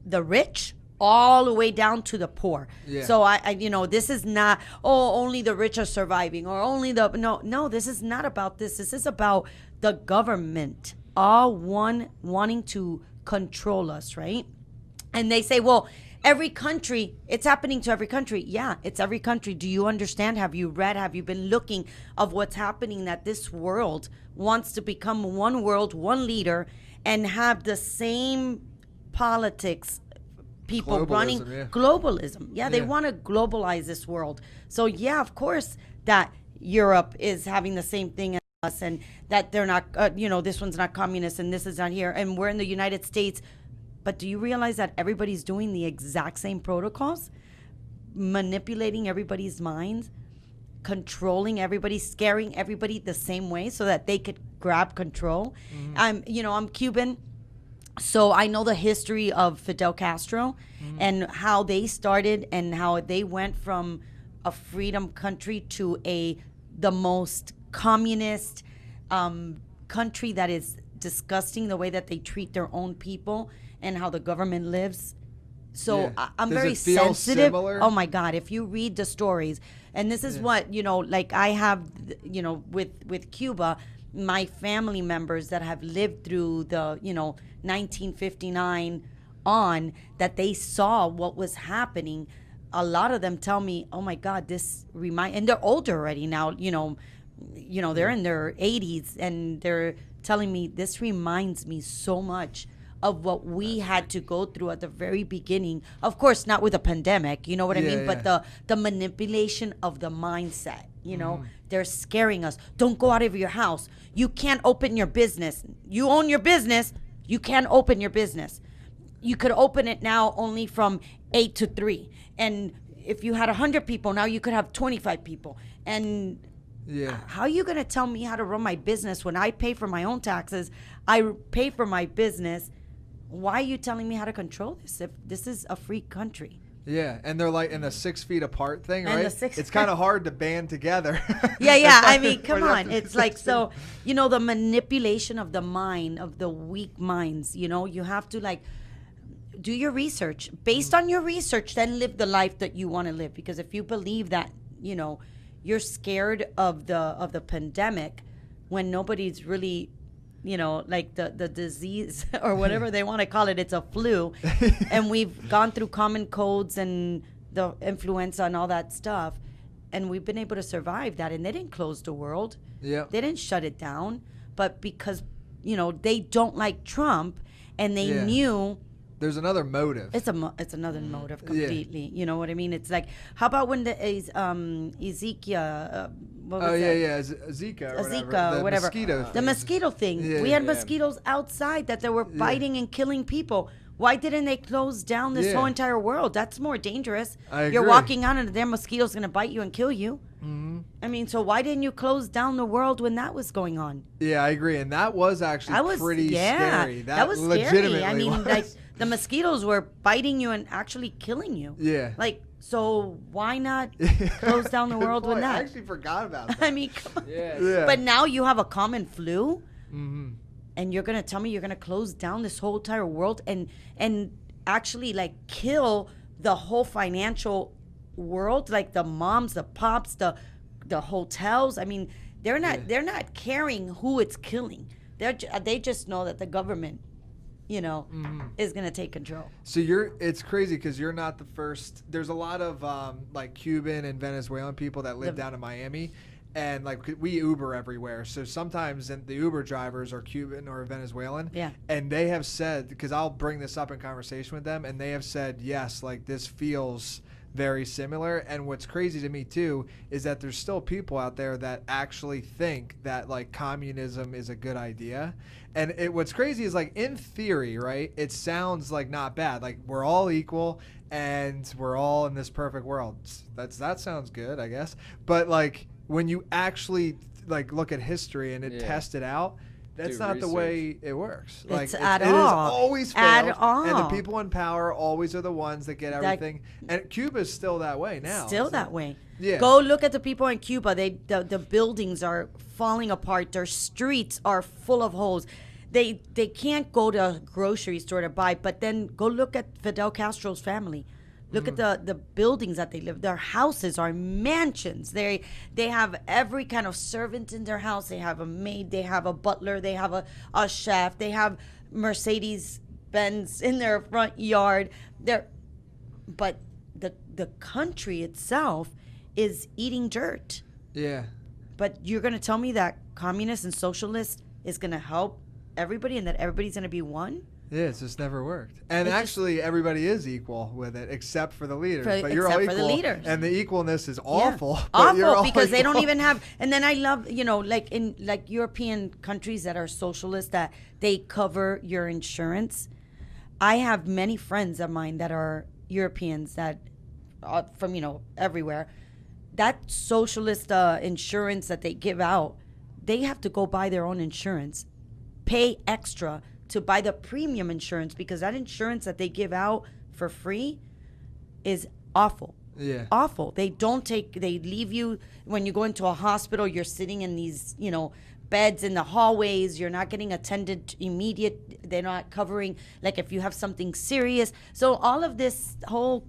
the rich all the way down to the poor. Yeah. So I this is not, only the rich are surviving, or only no, this is not about this. This is about the government all wanting to control us, right? And they say, well, every country, it's happening to every country. Yeah, it's every country. Do you understand? Have you read? Have you been looking of what's happening, that this world wants to become one world, one leader, and have the same politics, people running globalism. Yeah, they want to globalize this world. So of course that Europe is having the same thing as us, and that they're not, this one's not communist and this is not here, and we're in the United States. But do you realize that everybody's doing the exact same protocols, manipulating everybody's minds, controlling everybody, scaring everybody the same way so that they could grab control? I'm Cuban. So I know the history of Fidel Castro and how they started and how they went from a freedom country to the most communist country that is disgusting, the way that they treat their own people and how the government lives. So I'm very sensitive. Similar? Oh my God, if you read the stories, and this is what, like I have, with Cuba, my family members that have lived through the, 1959 on, that they saw what was happening. A lot of them tell me, oh my God, and they're older already now, they're in their 80s, and they're telling me, this reminds me so much of what we had to go through at the very beginning. Of course, not with a pandemic, you know what I mean? But the manipulation of the mindset, they're scaring us. Don't go out of your house. You can't open your business. You own your business. You can't open your business. You could open it now only from 8 to 3. And if you had 100 people, now you could have 25 people. And how are you going to tell me how to run my business when I pay for my own taxes? I pay for my business. Why are you telling me how to control this if this is a free country? Yeah, and they're like in the 6 feet apart thing, right? It's kind of hard to band together. I mean, come on. It's like, so, the manipulation of the mind, of the weak minds, you have to do your research. Based on your research, then live the life that you want to live. Because if you believe that, you're scared of the pandemic when nobody's really, like the disease or whatever they want to call it, it's a flu. And we've gone through common colds and the influenza and all that stuff. And we've been able to survive that. And they didn't close the world. Yeah. They didn't shut it down. But because, they don't like Trump, and they knew there's another motive. It's another motive completely. You know what I mean? It's like, how about when the Ezekiel, Zika or whatever. The mosquito thing. We had mosquitoes outside that they were biting and killing people. Why didn't they close down this whole entire world? That's more dangerous. You're walking out and their mosquito's going to bite you and kill you. Mm-hmm. I mean, so why didn't you close down the world when that was going on? Yeah, I agree. And that was actually pretty scary. That was scary. I mean, like, the mosquitoes were biting you and actually killing you. Yeah. Like, so why not close down the world with that? I actually forgot about that. I mean, come on. Yeah. But now you have a common flu, and you're going to tell me you're going to close down this whole entire world and actually, like, kill the whole financial world, like the moms, the pops, the hotels. I mean, they're not caring who it's killing. They just know that the government, is going to take control. So it's crazy because you're not the first. There's a lot of like Cuban and Venezuelan people that live down in Miami, and like we Uber everywhere. So sometimes the Uber drivers are Cuban or Venezuelan. Yeah. And they have said, because I'll bring this up in conversation with them, and they have said, yes, like this feels very similar. And what's crazy to me too is that there's still people out there that actually think that like communism is a good idea. And what's crazy is like in theory, right, it sounds like not bad, like we're all equal and we're all in this perfect world. That sounds good, I guess. But like when you actually like look at history and test it out, that's not the way it works. Like it has always failed, at all. and the people in power always are the ones that get everything. And Cuba's still that way now. Still that way. Yeah. Go look at the people in Cuba. The buildings are falling apart. Their streets are full of holes. They can't go to a grocery store to buy. But then go look at Fidel Castro's family. Look at the buildings that they live. Their houses are mansions. They have every kind of servant in their house. They have a maid. They have a butler. They have a chef. They have Mercedes-Benz in their front yard. But the country itself is eating dirt. Yeah. But you're going to tell me that communist and socialist is going to help everybody and that everybody's going to be one? Yeah, it's just never worked. And actually, everybody is equal with it, except for the leaders. But you're all equal. For the leaders. And the equalness is awful. Yeah. Awful because they don't even have. And then I love, like in European countries that are socialist, that they cover your insurance. I have many friends of mine that are Europeans that from everywhere. That socialist insurance that they give out, they have to go buy their own insurance, pay extra to buy the premium insurance, because that insurance that they give out for free is awful. Yeah. Awful. They leave you when you go into a hospital, you're sitting in these, beds in the hallways, you're not getting attended immediate, they're not covering, like if you have something serious. So all of this whole,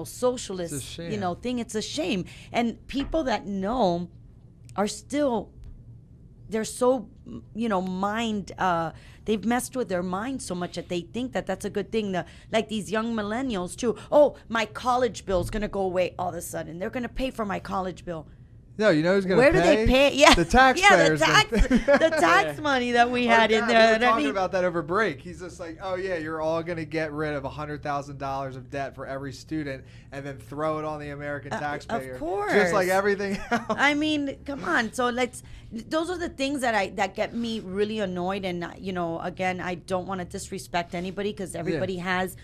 socialist, thing, it's a shame. And people that know are still, they're so, they've messed with their mind so much that they think that that's a good thing. Like these young millennials too. Oh, my college bill's going to go away all of a sudden. They're going to pay for my college bill. No, who's going to pay? Where do they pay? Yeah, the taxpayers. Yeah, the tax money that we had in there. We were talking about that over break. He's just like, oh yeah, you're all going to get rid of $100,000 of debt for every student, and then throw it on the American taxpayer. Of course, just like everything else. I mean, come on. So those are the things that get me really annoyed. And again, I don't want to disrespect anybody, because everybody has,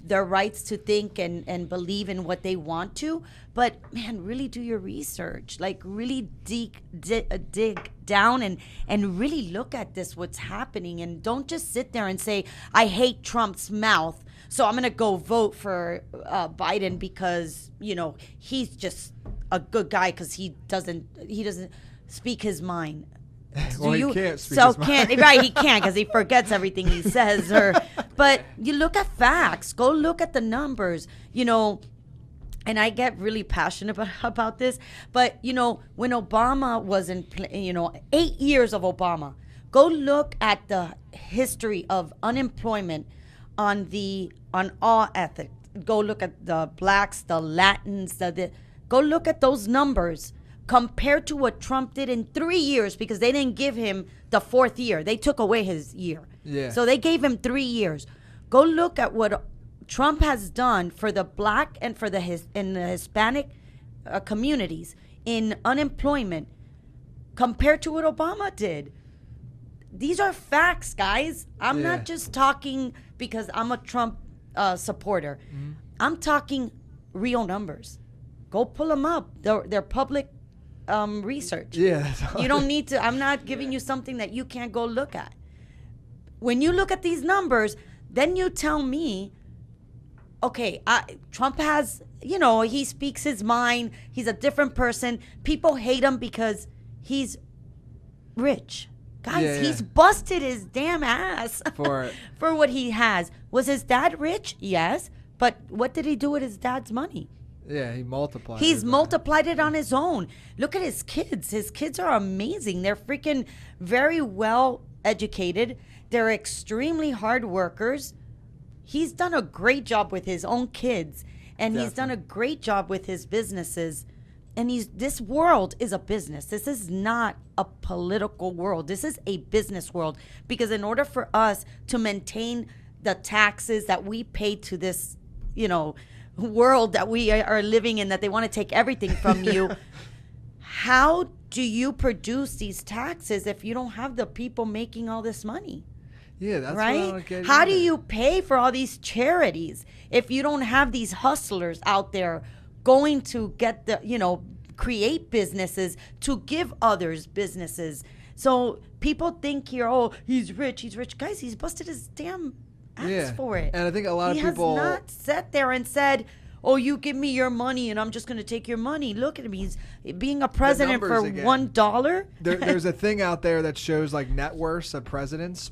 their rights to think and believe in what they want to. But man, really do your research. Like really dig down and really look at what's happening. And don't just sit there and say, I hate Trump's mouth, so I'm going to go vote for Biden because, he's just a good guy because he doesn't speak his mind. Well, he can't speak his mind. Right, he can't because he forgets everything he says. But you look at facts. Go look at the numbers, and I get really passionate about this. But, when Obama was in, 8 years of Obama, go look at the history of unemployment on all ethics. Go look at the blacks, the Latins, go look at those numbers compared to what Trump did in 3 years, because they didn't give him the fourth year. They took away his year. Yeah. So they gave him 3 years. Go look at what Trump has done for the black and for the Hispanic communities in unemployment compared to what Obama did. These are facts, guys. I'm not just talking because I'm a Trump supporter. Mm-hmm. I'm talking real numbers. Go pull them up. They're public research. Yeah. You don't need to. I'm not giving you something that you can't go look at. When you look at these numbers, then you tell me, okay, Trump has, he speaks his mind. He's a different person. People hate him because he's rich. Guys, he's busted his damn ass for what he has. Was his dad rich? Yes. But what did he do with his dad's money? Yeah, he multiplied. He's multiplied it on his own. Look at his kids. His kids are amazing. They're freaking very well educated. They're extremely hard workers. He's done a great job with his own kids, and He's done a great job with his businesses. And this world is a business. This is not a political world. This is a business world. Because in order for us to maintain the taxes that we pay to this, world that we are living in, that they want to take everything from you, how do you produce these taxes if you don't have the people making all this money? Yeah, that's right. What I don't get How either. do you pay for all these charities if you don't have these hustlers out there going to get create businesses to give others businesses? So people think here, oh, he's rich. Guys, he's busted his damn ass for it. And I think a lot of people has not sat there and said, oh, you give me your money and I'm just going to take your money. Look at him. He's being a president for $1. There's a thing out there that shows like net worths of presidents.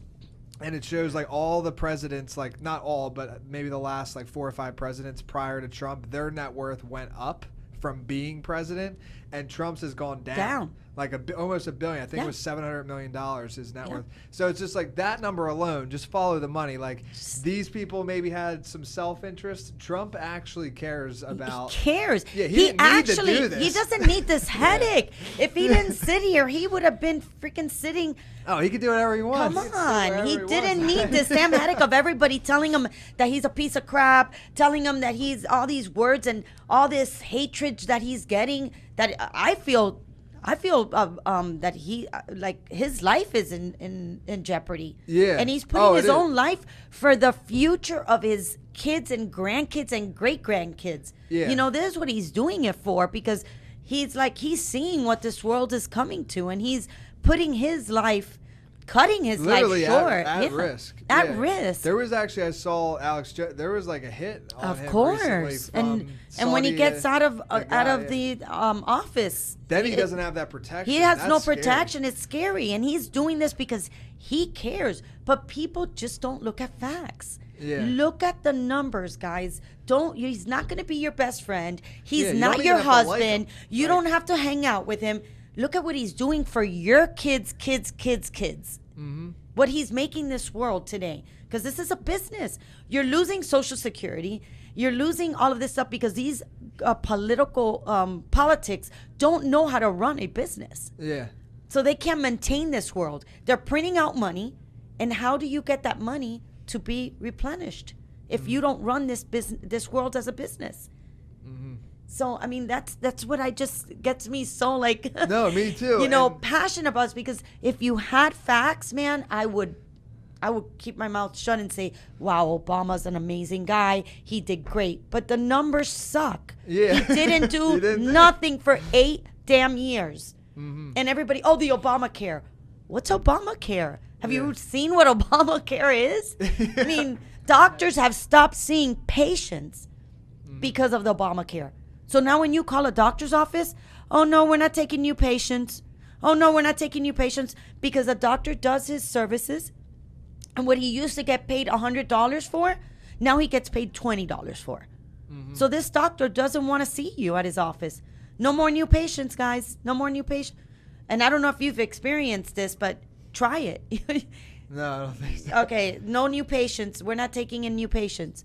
And it shows like all the presidents, like not all, but maybe the last like 4 or 5 presidents prior to Trump, their net worth went up from being president, and Trump's has gone down. Like almost $1 billion. I think it was $700 million his net worth. So it's just like that number alone, just follow the money. Like these people maybe had some self-interest. Trump actually cares about. He cares. Yeah, he didn't need to do this. He doesn't need this headache. If he didn't sit here, he would have been freaking sitting. Oh, he could do whatever he wants. Come on. He didn't need this damn headache of everybody telling him that he's a piece of crap, telling him that he's all these words and all this hatred that he's getting, that I feel that he his life is in jeopardy. Yeah. And he's putting his own life for the future of his kids and grandkids and great grandkids. Yeah. This is what he's doing it for, because he's seeing what this world is coming to, and he's putting his life, cutting his literally life short. At risk. At risk. There was actually, I saw Alex, there was like a hit on him recently from and when he gets out of the office, then he doesn't have that protection. He has no protection. It's scary, and he's doing this because he cares. But people just don't look at facts. Yeah. Look at the numbers, guys. He's not going to be your best friend. He's you not don't your even have to like husband. him. You don't have to hang out with him. Look at what he's doing for your kids. Mm-hmm. What he's making this world today. Because this is a business. You're losing Social Security. You're losing all of this stuff because these politics don't know how to run a business. Yeah. So they can't maintain this world. They're printing out money. And how do you get that money to be replenished if you don't run this world as a business? Mm-hmm. So, I mean, that's what gets me so no, me too. Passionate about it, because if you had facts, man, I would keep my mouth shut and say, wow, Obama's an amazing guy. He did great. But the numbers suck. Yeah. He didn't do nothing for 8 damn years. Mm-hmm. And everybody, the Obamacare. What's Obamacare? Have you seen what Obamacare is? I mean, doctors have stopped seeing patients because of the Obamacare. So now when you call a doctor's office, oh, no, we're not taking new patients. Oh, no, we're not taking new patients, because a doctor does his services. And what he used to get paid $100 for, now he gets paid $20 for. Mm-hmm. So this doctor doesn't want to see you at his office. No more new patients, guys. No more new patients. And I don't know if you've experienced this, but try it. No, I don't think so. Okay, no new patients. We're not taking in new patients.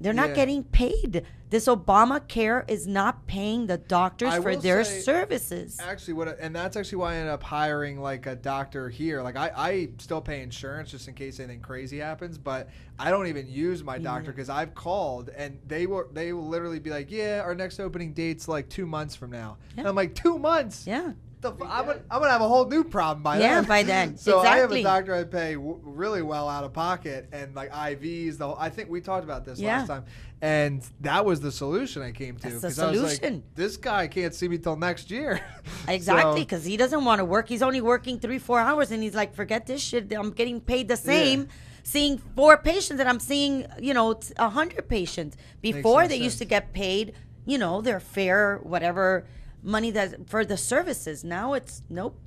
They're not getting paid. This Obamacare is not paying the doctors for their services. Actually, and that's actually why I ended up hiring like a doctor here. Like I still pay insurance just in case anything crazy happens, but I don't even use my doctor because I've called and they will literally be like, yeah, our next opening date's like 2 months from now. Yeah. And I'm like, 2 months? Yeah. I'm gonna have a whole new problem by then. Yeah, by then. So exactly. I have a doctor I pay really well out of pocket, and like IVs. I think we talked about this last time, and that was the solution I came to. That's the solution. I was like, this guy can't see me till next year. Exactly, because he doesn't want to work. He's only working 3-4 hours, and he's like, forget this shit. I'm getting paid the same. Yeah. Seeing 4 patients, and I'm seeing 100 patients. Before they used to get paid, their fair whatever money that for the services. Now it's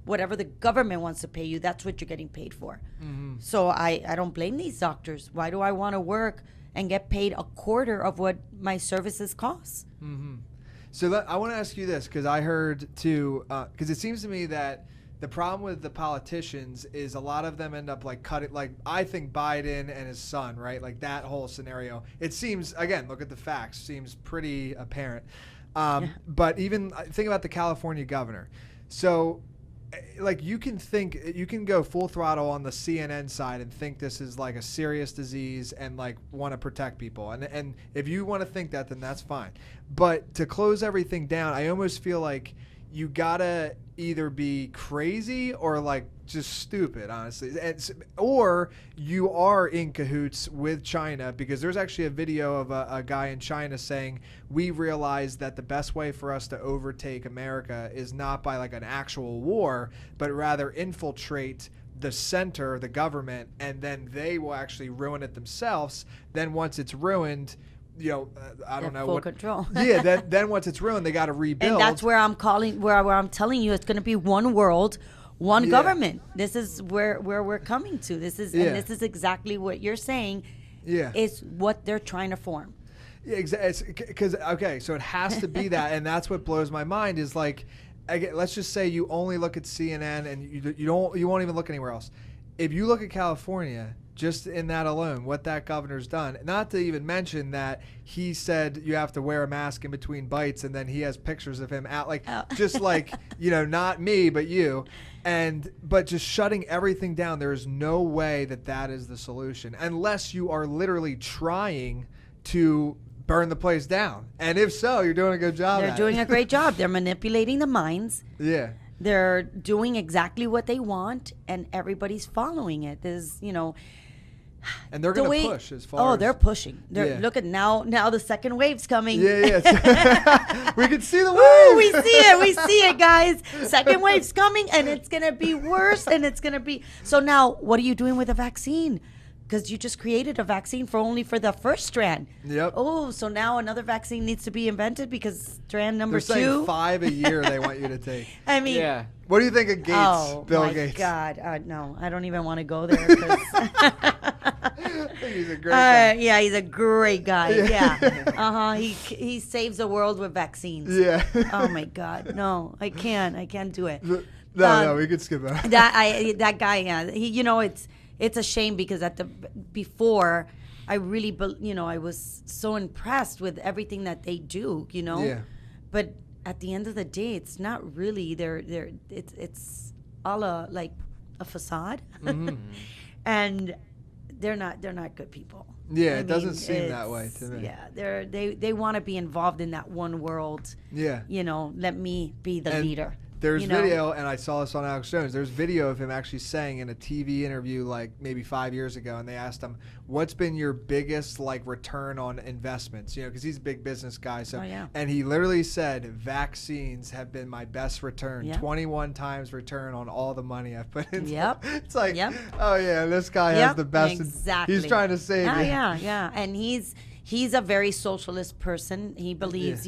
whatever the government wants to pay you, that's what you're getting paid for. Mm-hmm. So I don't blame these doctors. Why do I want to work and get paid a quarter of what my services cost. Mm-hmm. So I want to ask you this, because I heard too, because it seems to me that the problem with the politicians is a lot of them end up like cutting, like I think Biden and his son, right? Like that whole scenario. It seems, again, look at the facts, seems pretty apparent. But even think about the California governor. So like you can go full throttle on the CNN side and think this is like a serious disease and like want to protect people. And if you want to think that, then that's fine. But to close everything down, I almost feel like you gotta either be crazy or like just stupid, honestly, or you are in cahoots with China, because there's actually a video of a guy in China saying, we realize that the best way for us to overtake America is not by like an actual war, but rather infiltrate the center, the government, and then they will actually ruin it themselves. Then once it's ruined, I don't know full what control. Yeah, then once it's ruined, they got to rebuild. And that's where I'm telling you, it's going to be one world, one government. This is where we're coming to. This is and this is exactly what you're saying. Yeah, is what they're trying to form. Yeah, exactly. Because so it has to be that, and that's what blows my mind. Is like, let's just say you only look at CNN and you won't even look anywhere else. If you look at California, just in that alone, what that governor's done, not to even mention that he said you have to wear a mask in between bites, and then he has pictures of him out, like, just like, not me, but you. But just shutting everything down, there is no way that is the solution, unless you are literally trying to burn the place down. And if so, you're doing a good job. They're doing a great job. They're manipulating the minds. Yeah. They're doing exactly what they want, and everybody's following it. There's, and they're going to push as far as... they're pushing. Look at now the second wave's coming. Yeah. We can see the wave. Ooh, we see it, guys. Second wave's coming, and it's going to be worse, and it's going to be... So now, what are you doing with a vaccine? Because you just created a vaccine for the first strand. Yep. Oh, so now another vaccine needs to be invented because strand number They're 2. Saying 5 a year they want you to take. I mean, what do you think of Gates? Bill Gates. Oh my God, no, I don't even want to go there. I think he's a great guy. Yeah, he's a great guy. Yeah. He saves the world with vaccines. Yeah. Oh my God, no, I can't do it. No, we could skip that. That guy, yeah. It's a shame because before, I really, I was so impressed with everything that they do, Yeah. But at the end of the day, it's not really. It's all like a facade, and they're not good people. Yeah, it doesn't seem that way to me. Yeah, they want to be involved in that one world. Yeah. Let me be the leader. There's video, and I saw this on Alex Jones. There's video of him actually saying in a TV interview like maybe 5 years ago, and they asked him, "What's been your biggest like return on investments?" Because he's a big business guy. So, and he literally said, "Vaccines have been my best return. 21 times return on all the money I've put into." Yep. It's like, oh yeah, this guy has the best. Exactly. He's trying to save you. Yeah. And he's a very socialist person. He believes,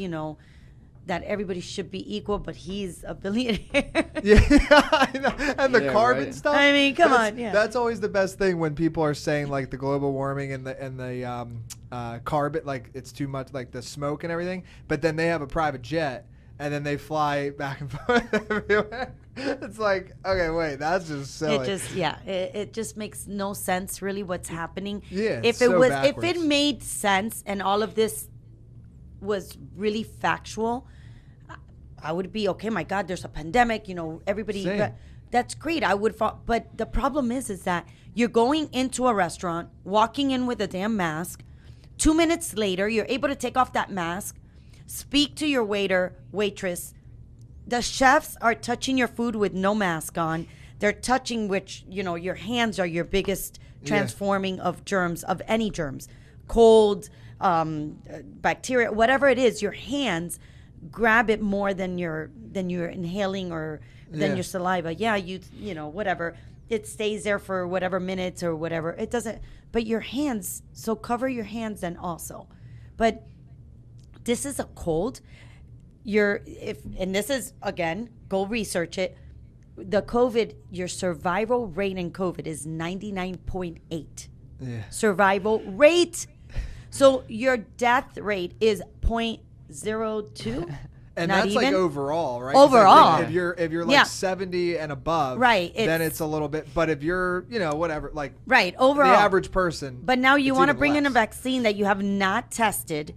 that everybody should be equal, but he's a billionaire. I know. And the carbon stuff. I mean, come on. That's always the best thing when people are saying like the global warming and the carbon, like it's too much, like the smoke and everything. But then they have a private jet and then they fly back and forth everywhere. It's like, okay, wait, that's just silly. It just makes no sense really what's happening. Yeah. If it made sense and all of this was really factual, I would be okay. My God, there's a pandemic. Everybody. That's great. I would. But the problem is that you're going into a restaurant, walking in with a damn mask. 2 minutes later, you're able to take off that mask, speak to your waiter, waitress. The chefs are touching your food with no mask on. They're touching, which your hands are your biggest transforming of germs, of any germs, cold, bacteria, whatever it is. Your hands grab it more than you're inhaling or than your saliva. Whatever, it stays there for whatever minutes or whatever. It doesn't, but your hands, so cover your hands then also. But this is a cold. And this is, again, go research it. The COVID, your survival rate in COVID is 99.8. Yeah. Survival rate. So your death rate is 0.02. And Not that's even? like overall, right? Overall. Like if you're like 70 and above, right, then it's a little bit. But if you're, whatever, like right, overall, the average person. But now you want to bring in a less. vaccine that you have not tested.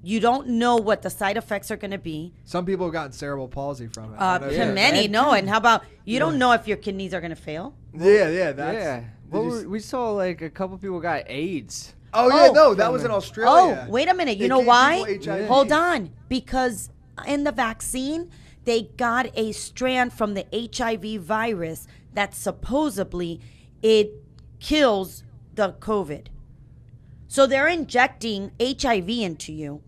You don't know what the side effects are going to be. Some people have gotten cerebral palsy from it. Many know. And how about you don't know if your kidneys are going to fail? Yeah. Well, we saw like a couple people got AIDS. That was in Australia. Oh, wait a minute. You know why? Hold on. Because in the vaccine, they got a strand from the HIV virus that supposedly it kills the COVID. So they're injecting HIV into you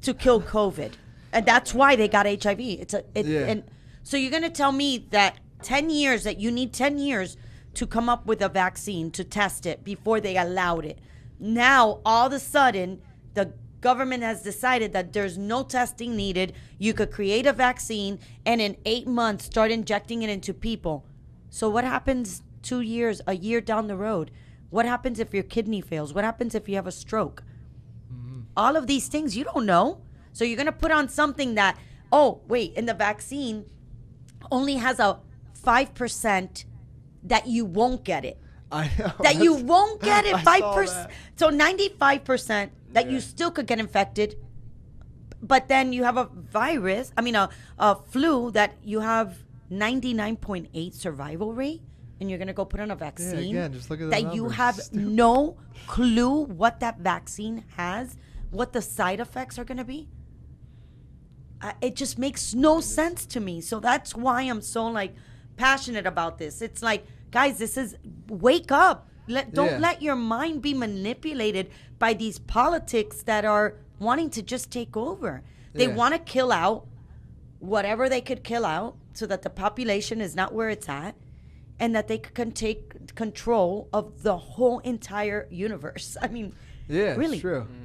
to kill COVID. And that's why they got HIV. And so you're going to tell me that 10 years, that you need 10 years to come up with a vaccine to test it before they allowed it. Now, all of a sudden, the government has decided that there's no testing needed. You could create a vaccine and in 8 months start injecting it into people. So what happens 2 years, a year down the road? What happens if your kidney fails? What happens if you have a stroke? All of these things you don't know. So you're going to put on something that, in the vaccine only has a 5% that you won't get it. I know. That you won't get it. 5%. So 95% that you still could get infected. But then you have a virus, a flu that you have 99.8 survival rate. And you're going to go put on a vaccine again, just look at the that numbers. you have no clue what that vaccine has, what the side effects are going to be. It just makes no sense to me. So that's why I'm so passionate about this. It's like, guys, wake up. Don't let your mind be manipulated by these politics that are wanting to just take over. They want to kill out whatever they could kill out so that the population is not where it's at and that they can take control of the whole entire universe. Really. It's true. Mm-hmm.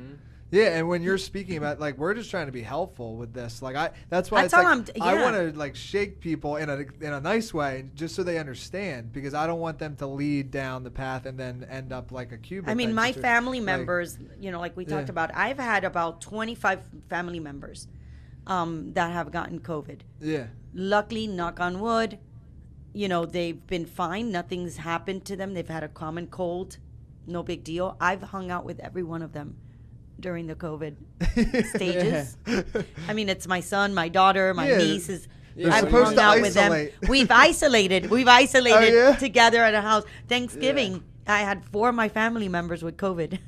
Yeah, and when you're speaking about we're just trying to be helpful with this. That's why I want to shake people in a nice way, just so they understand, because I don't want them to lead down the path and then end up like a Cuba. My family members, like we talked about, I've had about 25 family members that have gotten COVID. Yeah. Luckily, knock on wood, they've been fine. Nothing's happened to them. They've had a common cold. No big deal. I've hung out with every one of them during the COVID stages. It's my son, my daughter, my nieces. I've hung out with them. We've isolated together at a house. Thanksgiving, I had 4 of my family members with COVID.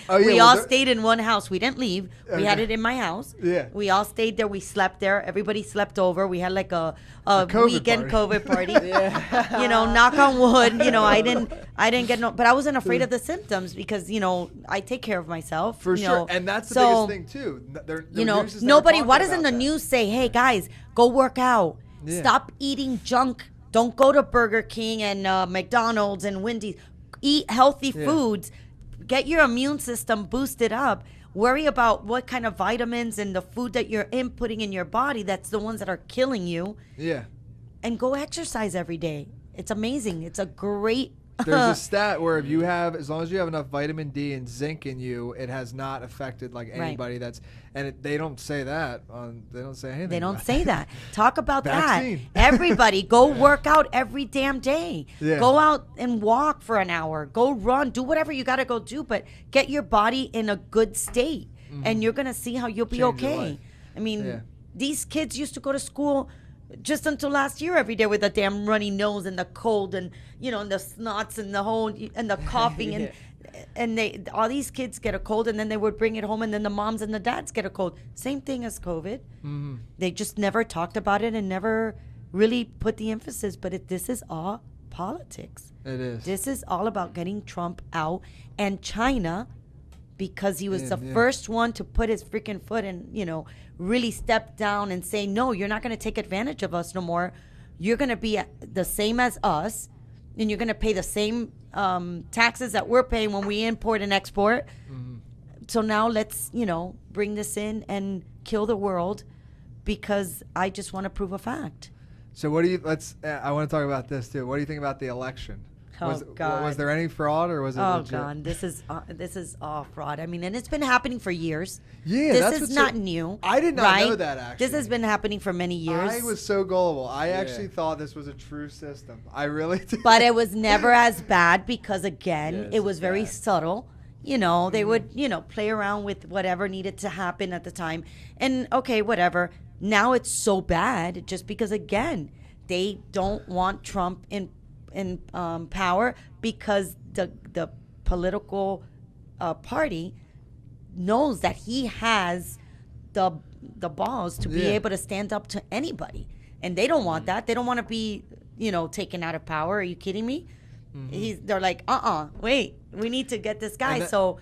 We all stayed in one house. We didn't leave. We had it in my house. Yeah. We all stayed there. We slept there. Everybody slept over. We had a weekend COVID party. Knock on wood. I didn't get no, but I wasn't afraid of the symptoms because, I take care of myself. For sure. And that's the biggest thing too. Nobody, why doesn't the news say, hey guys, go work out. Yeah. Stop eating junk. Don't go to Burger King and McDonald's and Wendy's. Eat healthy foods. Get your immune system boosted up. Worry about what kind of vitamins and the food that you're inputting in your body. That's the ones that are killing you. Yeah. And go exercise every day. It's amazing. It's a great... There's a stat where as long as you have enough vitamin D and zinc in you, it has not affected anybody they don't say that they don't say anything. They don't say that. Talk about Vaccine. that. Everybody go work out every damn day. Yeah. Go out and walk for an hour. Go run. Do whatever you got to go do, but get your body in a good state and you're going to see how you'll be Change your okay. life. These kids used to go to school just until last year every day with a damn runny nose and the cold and and the snots and the whole and the coughing and all these kids get a cold and then they would bring it home and then the moms and the dads get a cold. Same thing as COVID. Mm-hmm. They just never talked about it and never really put the emphasis. But this is all politics. It is. This is all about getting Trump out and China, because he was the first one to put his freaking foot and really step down and say, no, you're not going to take advantage of us no more. You're going to be the same as us, and you're going to pay the same taxes that we're paying when we import and export. Mm-hmm. So now let's, bring this in and kill the world, because I just want to prove a fact. So I want to talk about this too. What do you think about the election? God. Was there any fraud, or was it legit? God, this is all fraud. I mean, and it's been happening for years. Yeah, this is not new. I did not know that, actually. This has been happening for many years. I was so gullible. I actually thought this was a true system. I really did. But it was never as bad because, again, it was very subtle. You know, they would, play around with whatever needed to happen at the time. And, okay, whatever. Now it's so bad just because, again, they don't want Trump in power because the political party knows that he has the balls to be able to stand up to anybody. And they don't want that. They don't want to be, taken out of power. Are you kidding me? Mm-hmm. They're like, wait, we need to get this guy. So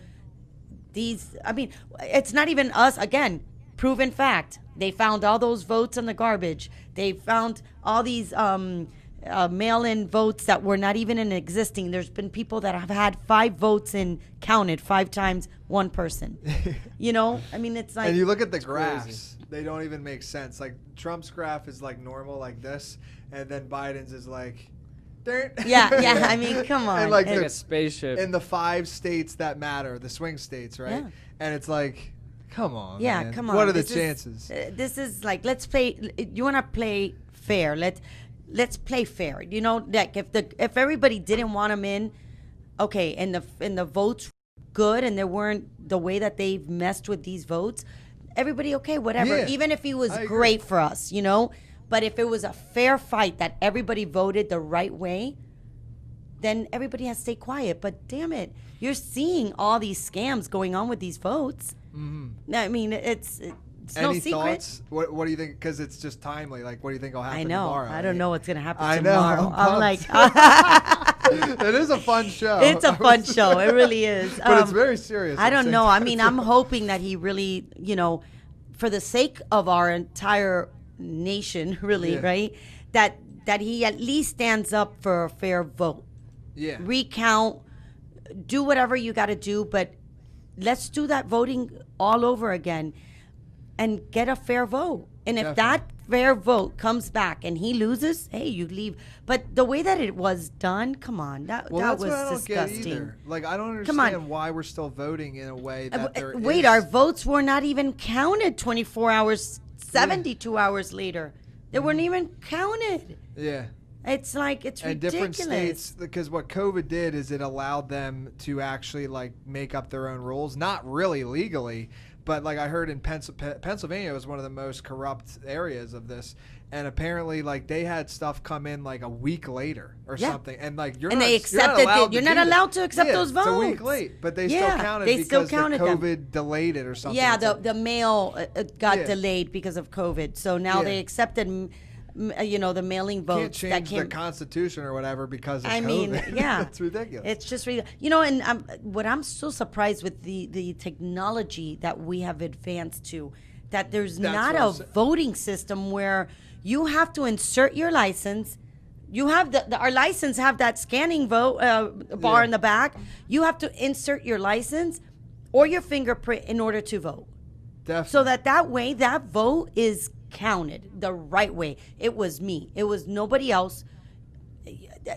it's not even us. Again, proven fact. They found all those votes in the garbage. They found all these mail-in votes that were not even in existing. There's been people that have had 5 votes and counted 5 times one person. It's like. And you look at the graphs. Crazy. They don't even make sense. Like Trump's graph is like normal, like this, and then Biden's is like. Yeah. I mean, come on. And like a spaceship. In the 5 states that matter, the swing states, right? Yeah. And it's like, come on. Yeah, man. come on. What are the chances? This is like, let's play. You want to play fair? Let's play fair. Like if everybody didn't want him in, okay, and the votes good, and they weren't the way that they've messed with these votes, everybody okay, whatever. Yeah. Even if he was great for us, But if it was a fair fight that everybody voted the right way, then everybody has to stay quiet. But damn it, you're seeing all these scams going on with these votes. Mm-hmm. I mean, it's no secret. Any thoughts? What do you think? Because it's just timely. Like, what do you think will happen tomorrow? I don't know what's going to happen tomorrow. I'm like... It is a fun show. It's a fun show. It really is. But it's very serious. I don't know. I mean, I'm hoping that he really, for the sake of our entire nation, really, right? That he at least stands up for a fair vote. Yeah. Recount, do whatever you got to do, but let's do that voting all over again and get a fair vote. And if that fair vote comes back and he loses, hey, you leave. But the way that it was done, come on, that was disgusting. I don't get either. Like, I don't understand why we're still voting in a way that Wait, our votes were not even counted 24 hours 72 hours later. They weren't even counted. Yeah. It's like, it's and ridiculous. Different states, because what COVID did is it allowed them to actually like make up their own rules, not really legally, but like I heard in Pennsylvania was one of the most corrupt areas of this. And apparently, like, they had stuff come in like a week later or something, and like you're not allowed to accept those votes. It's a week late, but they still counted because COVID delayed it or something. Yeah, the mail got delayed because of COVID, so now they accepted, the mailing votes. Can't change the Constitution or whatever because of COVID. Yeah, it's ridiculous. It's just ridiculous. And what I'm so surprised with the technology that we have advanced to, that there's not a voting system where you have to insert your license. You have our license have that scanning vote bar in the back. You have to insert your license or your fingerprint in order to vote. Definitely. So that way that vote is counted the right way. It was me. It was nobody else.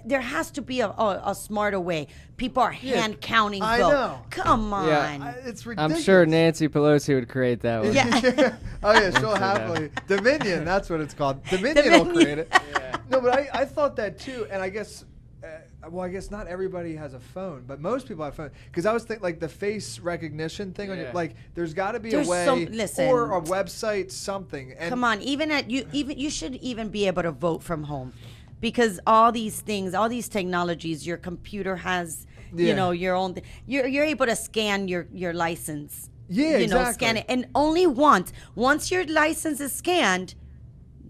There has to be a smarter way. People are hand counting votes. I know. Come on. Yeah. It's ridiculous. I'm sure Nancy Pelosi would create that one. Yeah. Oh, yeah, she'll happily. Dominion, that's what it's called. Dominion will create it. Yeah. No, but I thought that too, and I guess, I guess not everybody has a phone, but most people have a phone. Because I was thinking, like, the face recognition thing, like, there's got to be a way, or a website, something. And come on, you should even be able to vote from home. Because all these things, all these technologies, your computer has, your own. You're able to scan your license. Yeah, exactly. Scan it, and only once. Once your license is scanned,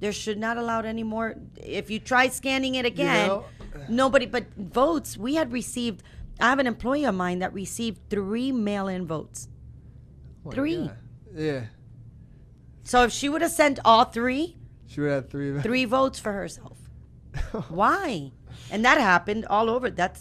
there should not allowed any more. If you try scanning it again, nobody. But votes, we had received. I have an employee of mine that received 3 mail-in votes. 3. God. Yeah. So if she would have sent all 3, she would have 3 votes for herself. Why? And that happened all over. That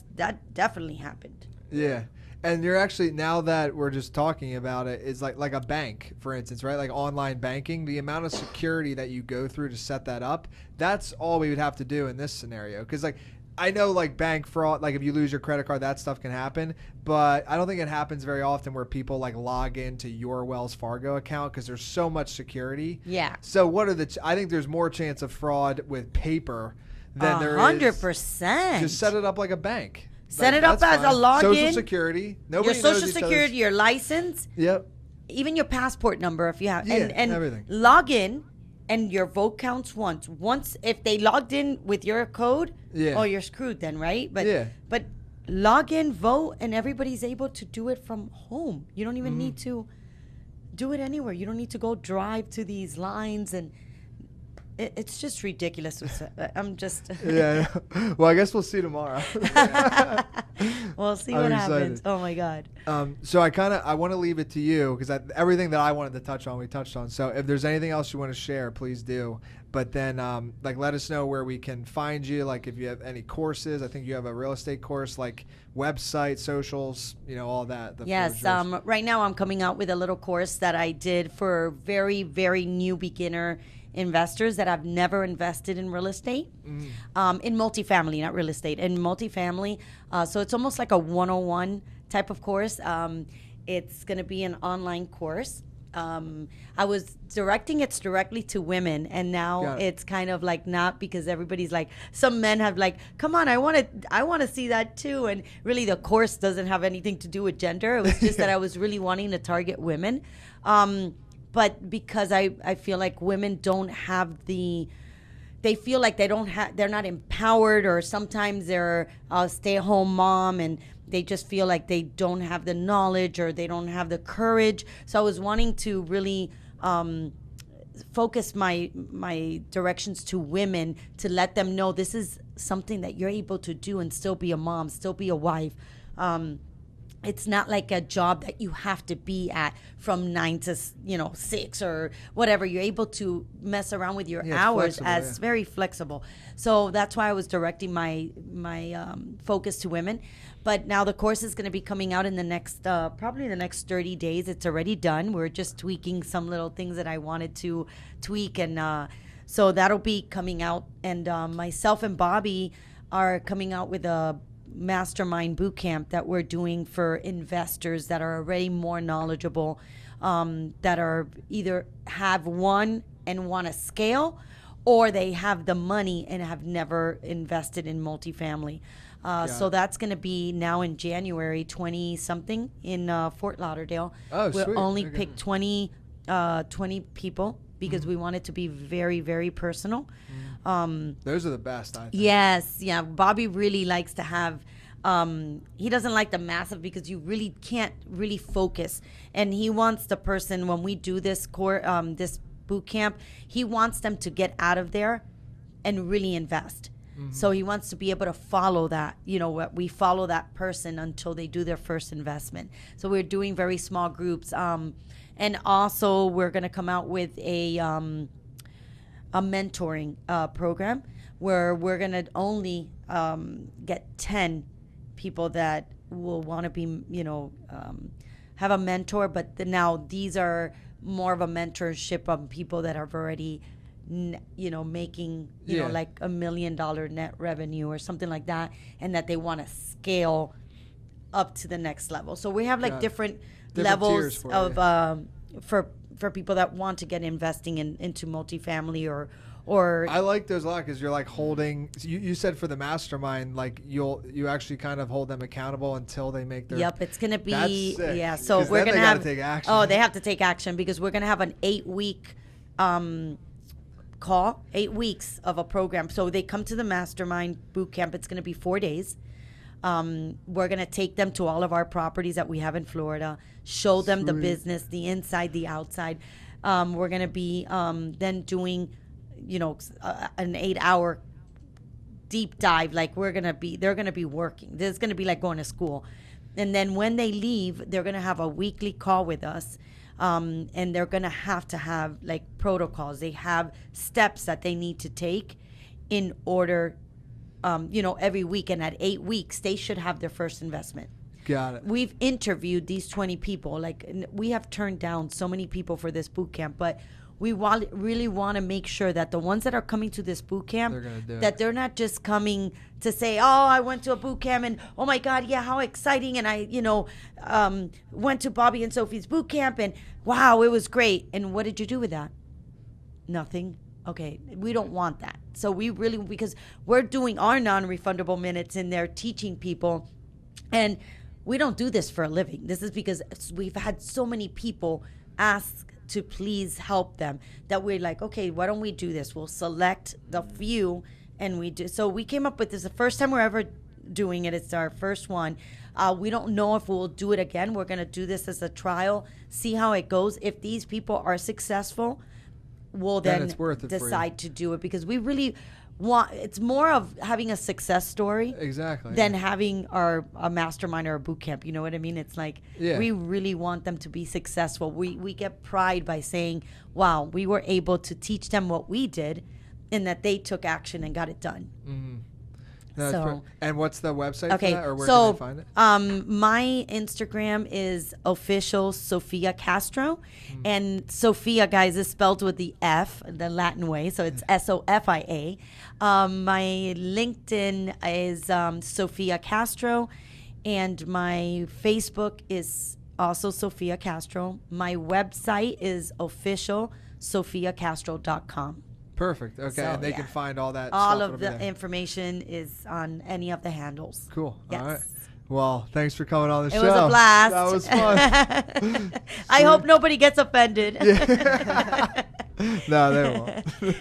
definitely happened. Yeah. And you're actually, now that we're just talking about it, is like a bank, for instance, right? Like online banking, the amount of security that you go through to set that up, that's all we would have to do in this scenario. Because like I know like bank fraud, like if you lose your credit card, that stuff can happen, but I don't think it happens very often where people like log into your Wells Fargo account because there's so much security. Yeah. So what are I think there's more chance of fraud with paper than there is. 100%. Just set it up like a bank. Set it up as a login. Social security. Nobody your knows social each security, other's. your license. Yep. Even your passport number if you have. Yeah, and everything. Log in. And your vote counts once. Once, if they logged in with your code, oh, you're screwed then, right? But log in, vote, and everybody's able to do it from home. You don't even need to do it anywhere. You don't need to go drive to these lines, and it's just ridiculous. I'm just... Yeah. Well, I guess we'll see tomorrow. We'll see what happens. Oh, my God. So I want to leave it to you because everything that I wanted to touch on, we touched on. So if there's anything else you want to share, please do. But then, like, let us know where we can find you. Like, if you have any courses, I think you have a real estate course, like website, socials, all that. Yes. Right now I'm coming out with a little course that I did for very, very new beginner investors that have never invested in real estate, in multifamily, not real estate, in multifamily. So it's almost like a 101 type of course. It's going to be an online course. I was directing it directly to women, and now it's kind of like not, because everybody's like, some men have like, come on, I want to see that too. And really the course doesn't have anything to do with gender. It was just that I was really wanting to target women. But because I feel like women don't have they feel like they're not empowered, or sometimes they're a stay-at-home mom and they just feel like they don't have the knowledge or they don't have the courage. So I was wanting to really focus my directions to women to let them know this is something that you're able to do and still be a mom, still be a wife. It's not like a job that you have to be at from 9 to 6 or whatever. You're able to mess around with your hours as very flexible. So that's why I was directing my focus to women. But now the course is going to be coming out in the next probably the next 30 days. It's already done. We're just tweaking some little things that I wanted to tweak, and so that'll be coming out. And myself and Bobby are coming out with a mastermind boot camp that we're doing for investors that are already more knowledgeable, that are either have one and want to scale, or they have the money and have never invested in multifamily. So that's going to be now in January 20-something in Fort Lauderdale. Oh, we'll sweet. only pick 20 people because we want it to be very, very personal. Those are the best, I think. Yes, yeah. Bobby really likes to have, he doesn't like the massive because you really can't really focus. And he wants the person, when we do this this boot camp, he wants them to get out of there and really invest. So he wants to be able to follow that, we follow that person until they do their first investment. So we're doing very small groups. And also we're going to come out with a mentoring program where we're going to only get 10 people that will want to be, have a mentor. But now these are more of a mentorship of people that have already, making, like $1 million net revenue or something like that, and that they want to scale up to the next level. So we have like different levels of for people that want to get investing into multifamily or I like those a lot because you're like holding. You said for the mastermind, like you actually kind of hold them accountable until they make their. Yep, it's gonna be That's sick. So we're gonna have take action. Oh, they have to take action because we're gonna have an 8-week call, 8 weeks of a program. So they come to the mastermind boot camp. It's gonna be 4 days. We're going to take them to all of our properties that we have in Florida, show them the business, the inside, the outside. We're going to be then doing, an 8-hour deep dive. Like they're going to be working. This is going to be like going to school. And then when they leave, they're going to have a weekly call with us. And they're going to have like protocols. They have steps that they need to take in order every week, and at 8 weeks, they should have their first investment. Got it. We've interviewed these 20 people. Like, we have turned down so many people for this boot camp, but we really want to make sure that the ones that are coming to this boot camp, they're not just coming to say, oh, I went to a boot camp and oh my God, yeah, how exciting. And I, went to Bobby and Sophie's boot camp and wow, it was great. And what did you do with that? Nothing. Okay, we don't want that. So because we're doing our non-refundable minutes in there teaching people, and we don't do this for a living. This is because we've had so many people ask to please help them that we're like, okay, why don't we do this? We'll select the few and we do. So we came up with this the first time we're ever doing it. It's our first one. We don't know if we'll do it again. We're going to do this as a trial, see how it goes. If these people are successful, we'll then it's worth it decide to do it, because we really want, it's more of having a success story than having a mastermind or a boot camp. You know what I mean? It's like we really want them to be successful. We get pride by saying, wow, we were able to teach them what we did and that they took action and got it done. Mm-hmm. And what's the website for that, or where can they find it? My Instagram is official Sofia Castro, and Sofia, guys, is spelled with the F, the Latin way, so it's Sofia. My LinkedIn is Sofia Castro, and my Facebook is also Sofia Castro. My website is officialsofiacastro.com. Perfect. Okay, so, and they can find all that. All of the information is on any of the handles. Cool. Yes. All right. Well, thanks for coming on the show. It was a blast. That was fun. I hope nobody gets offended. No, they won't.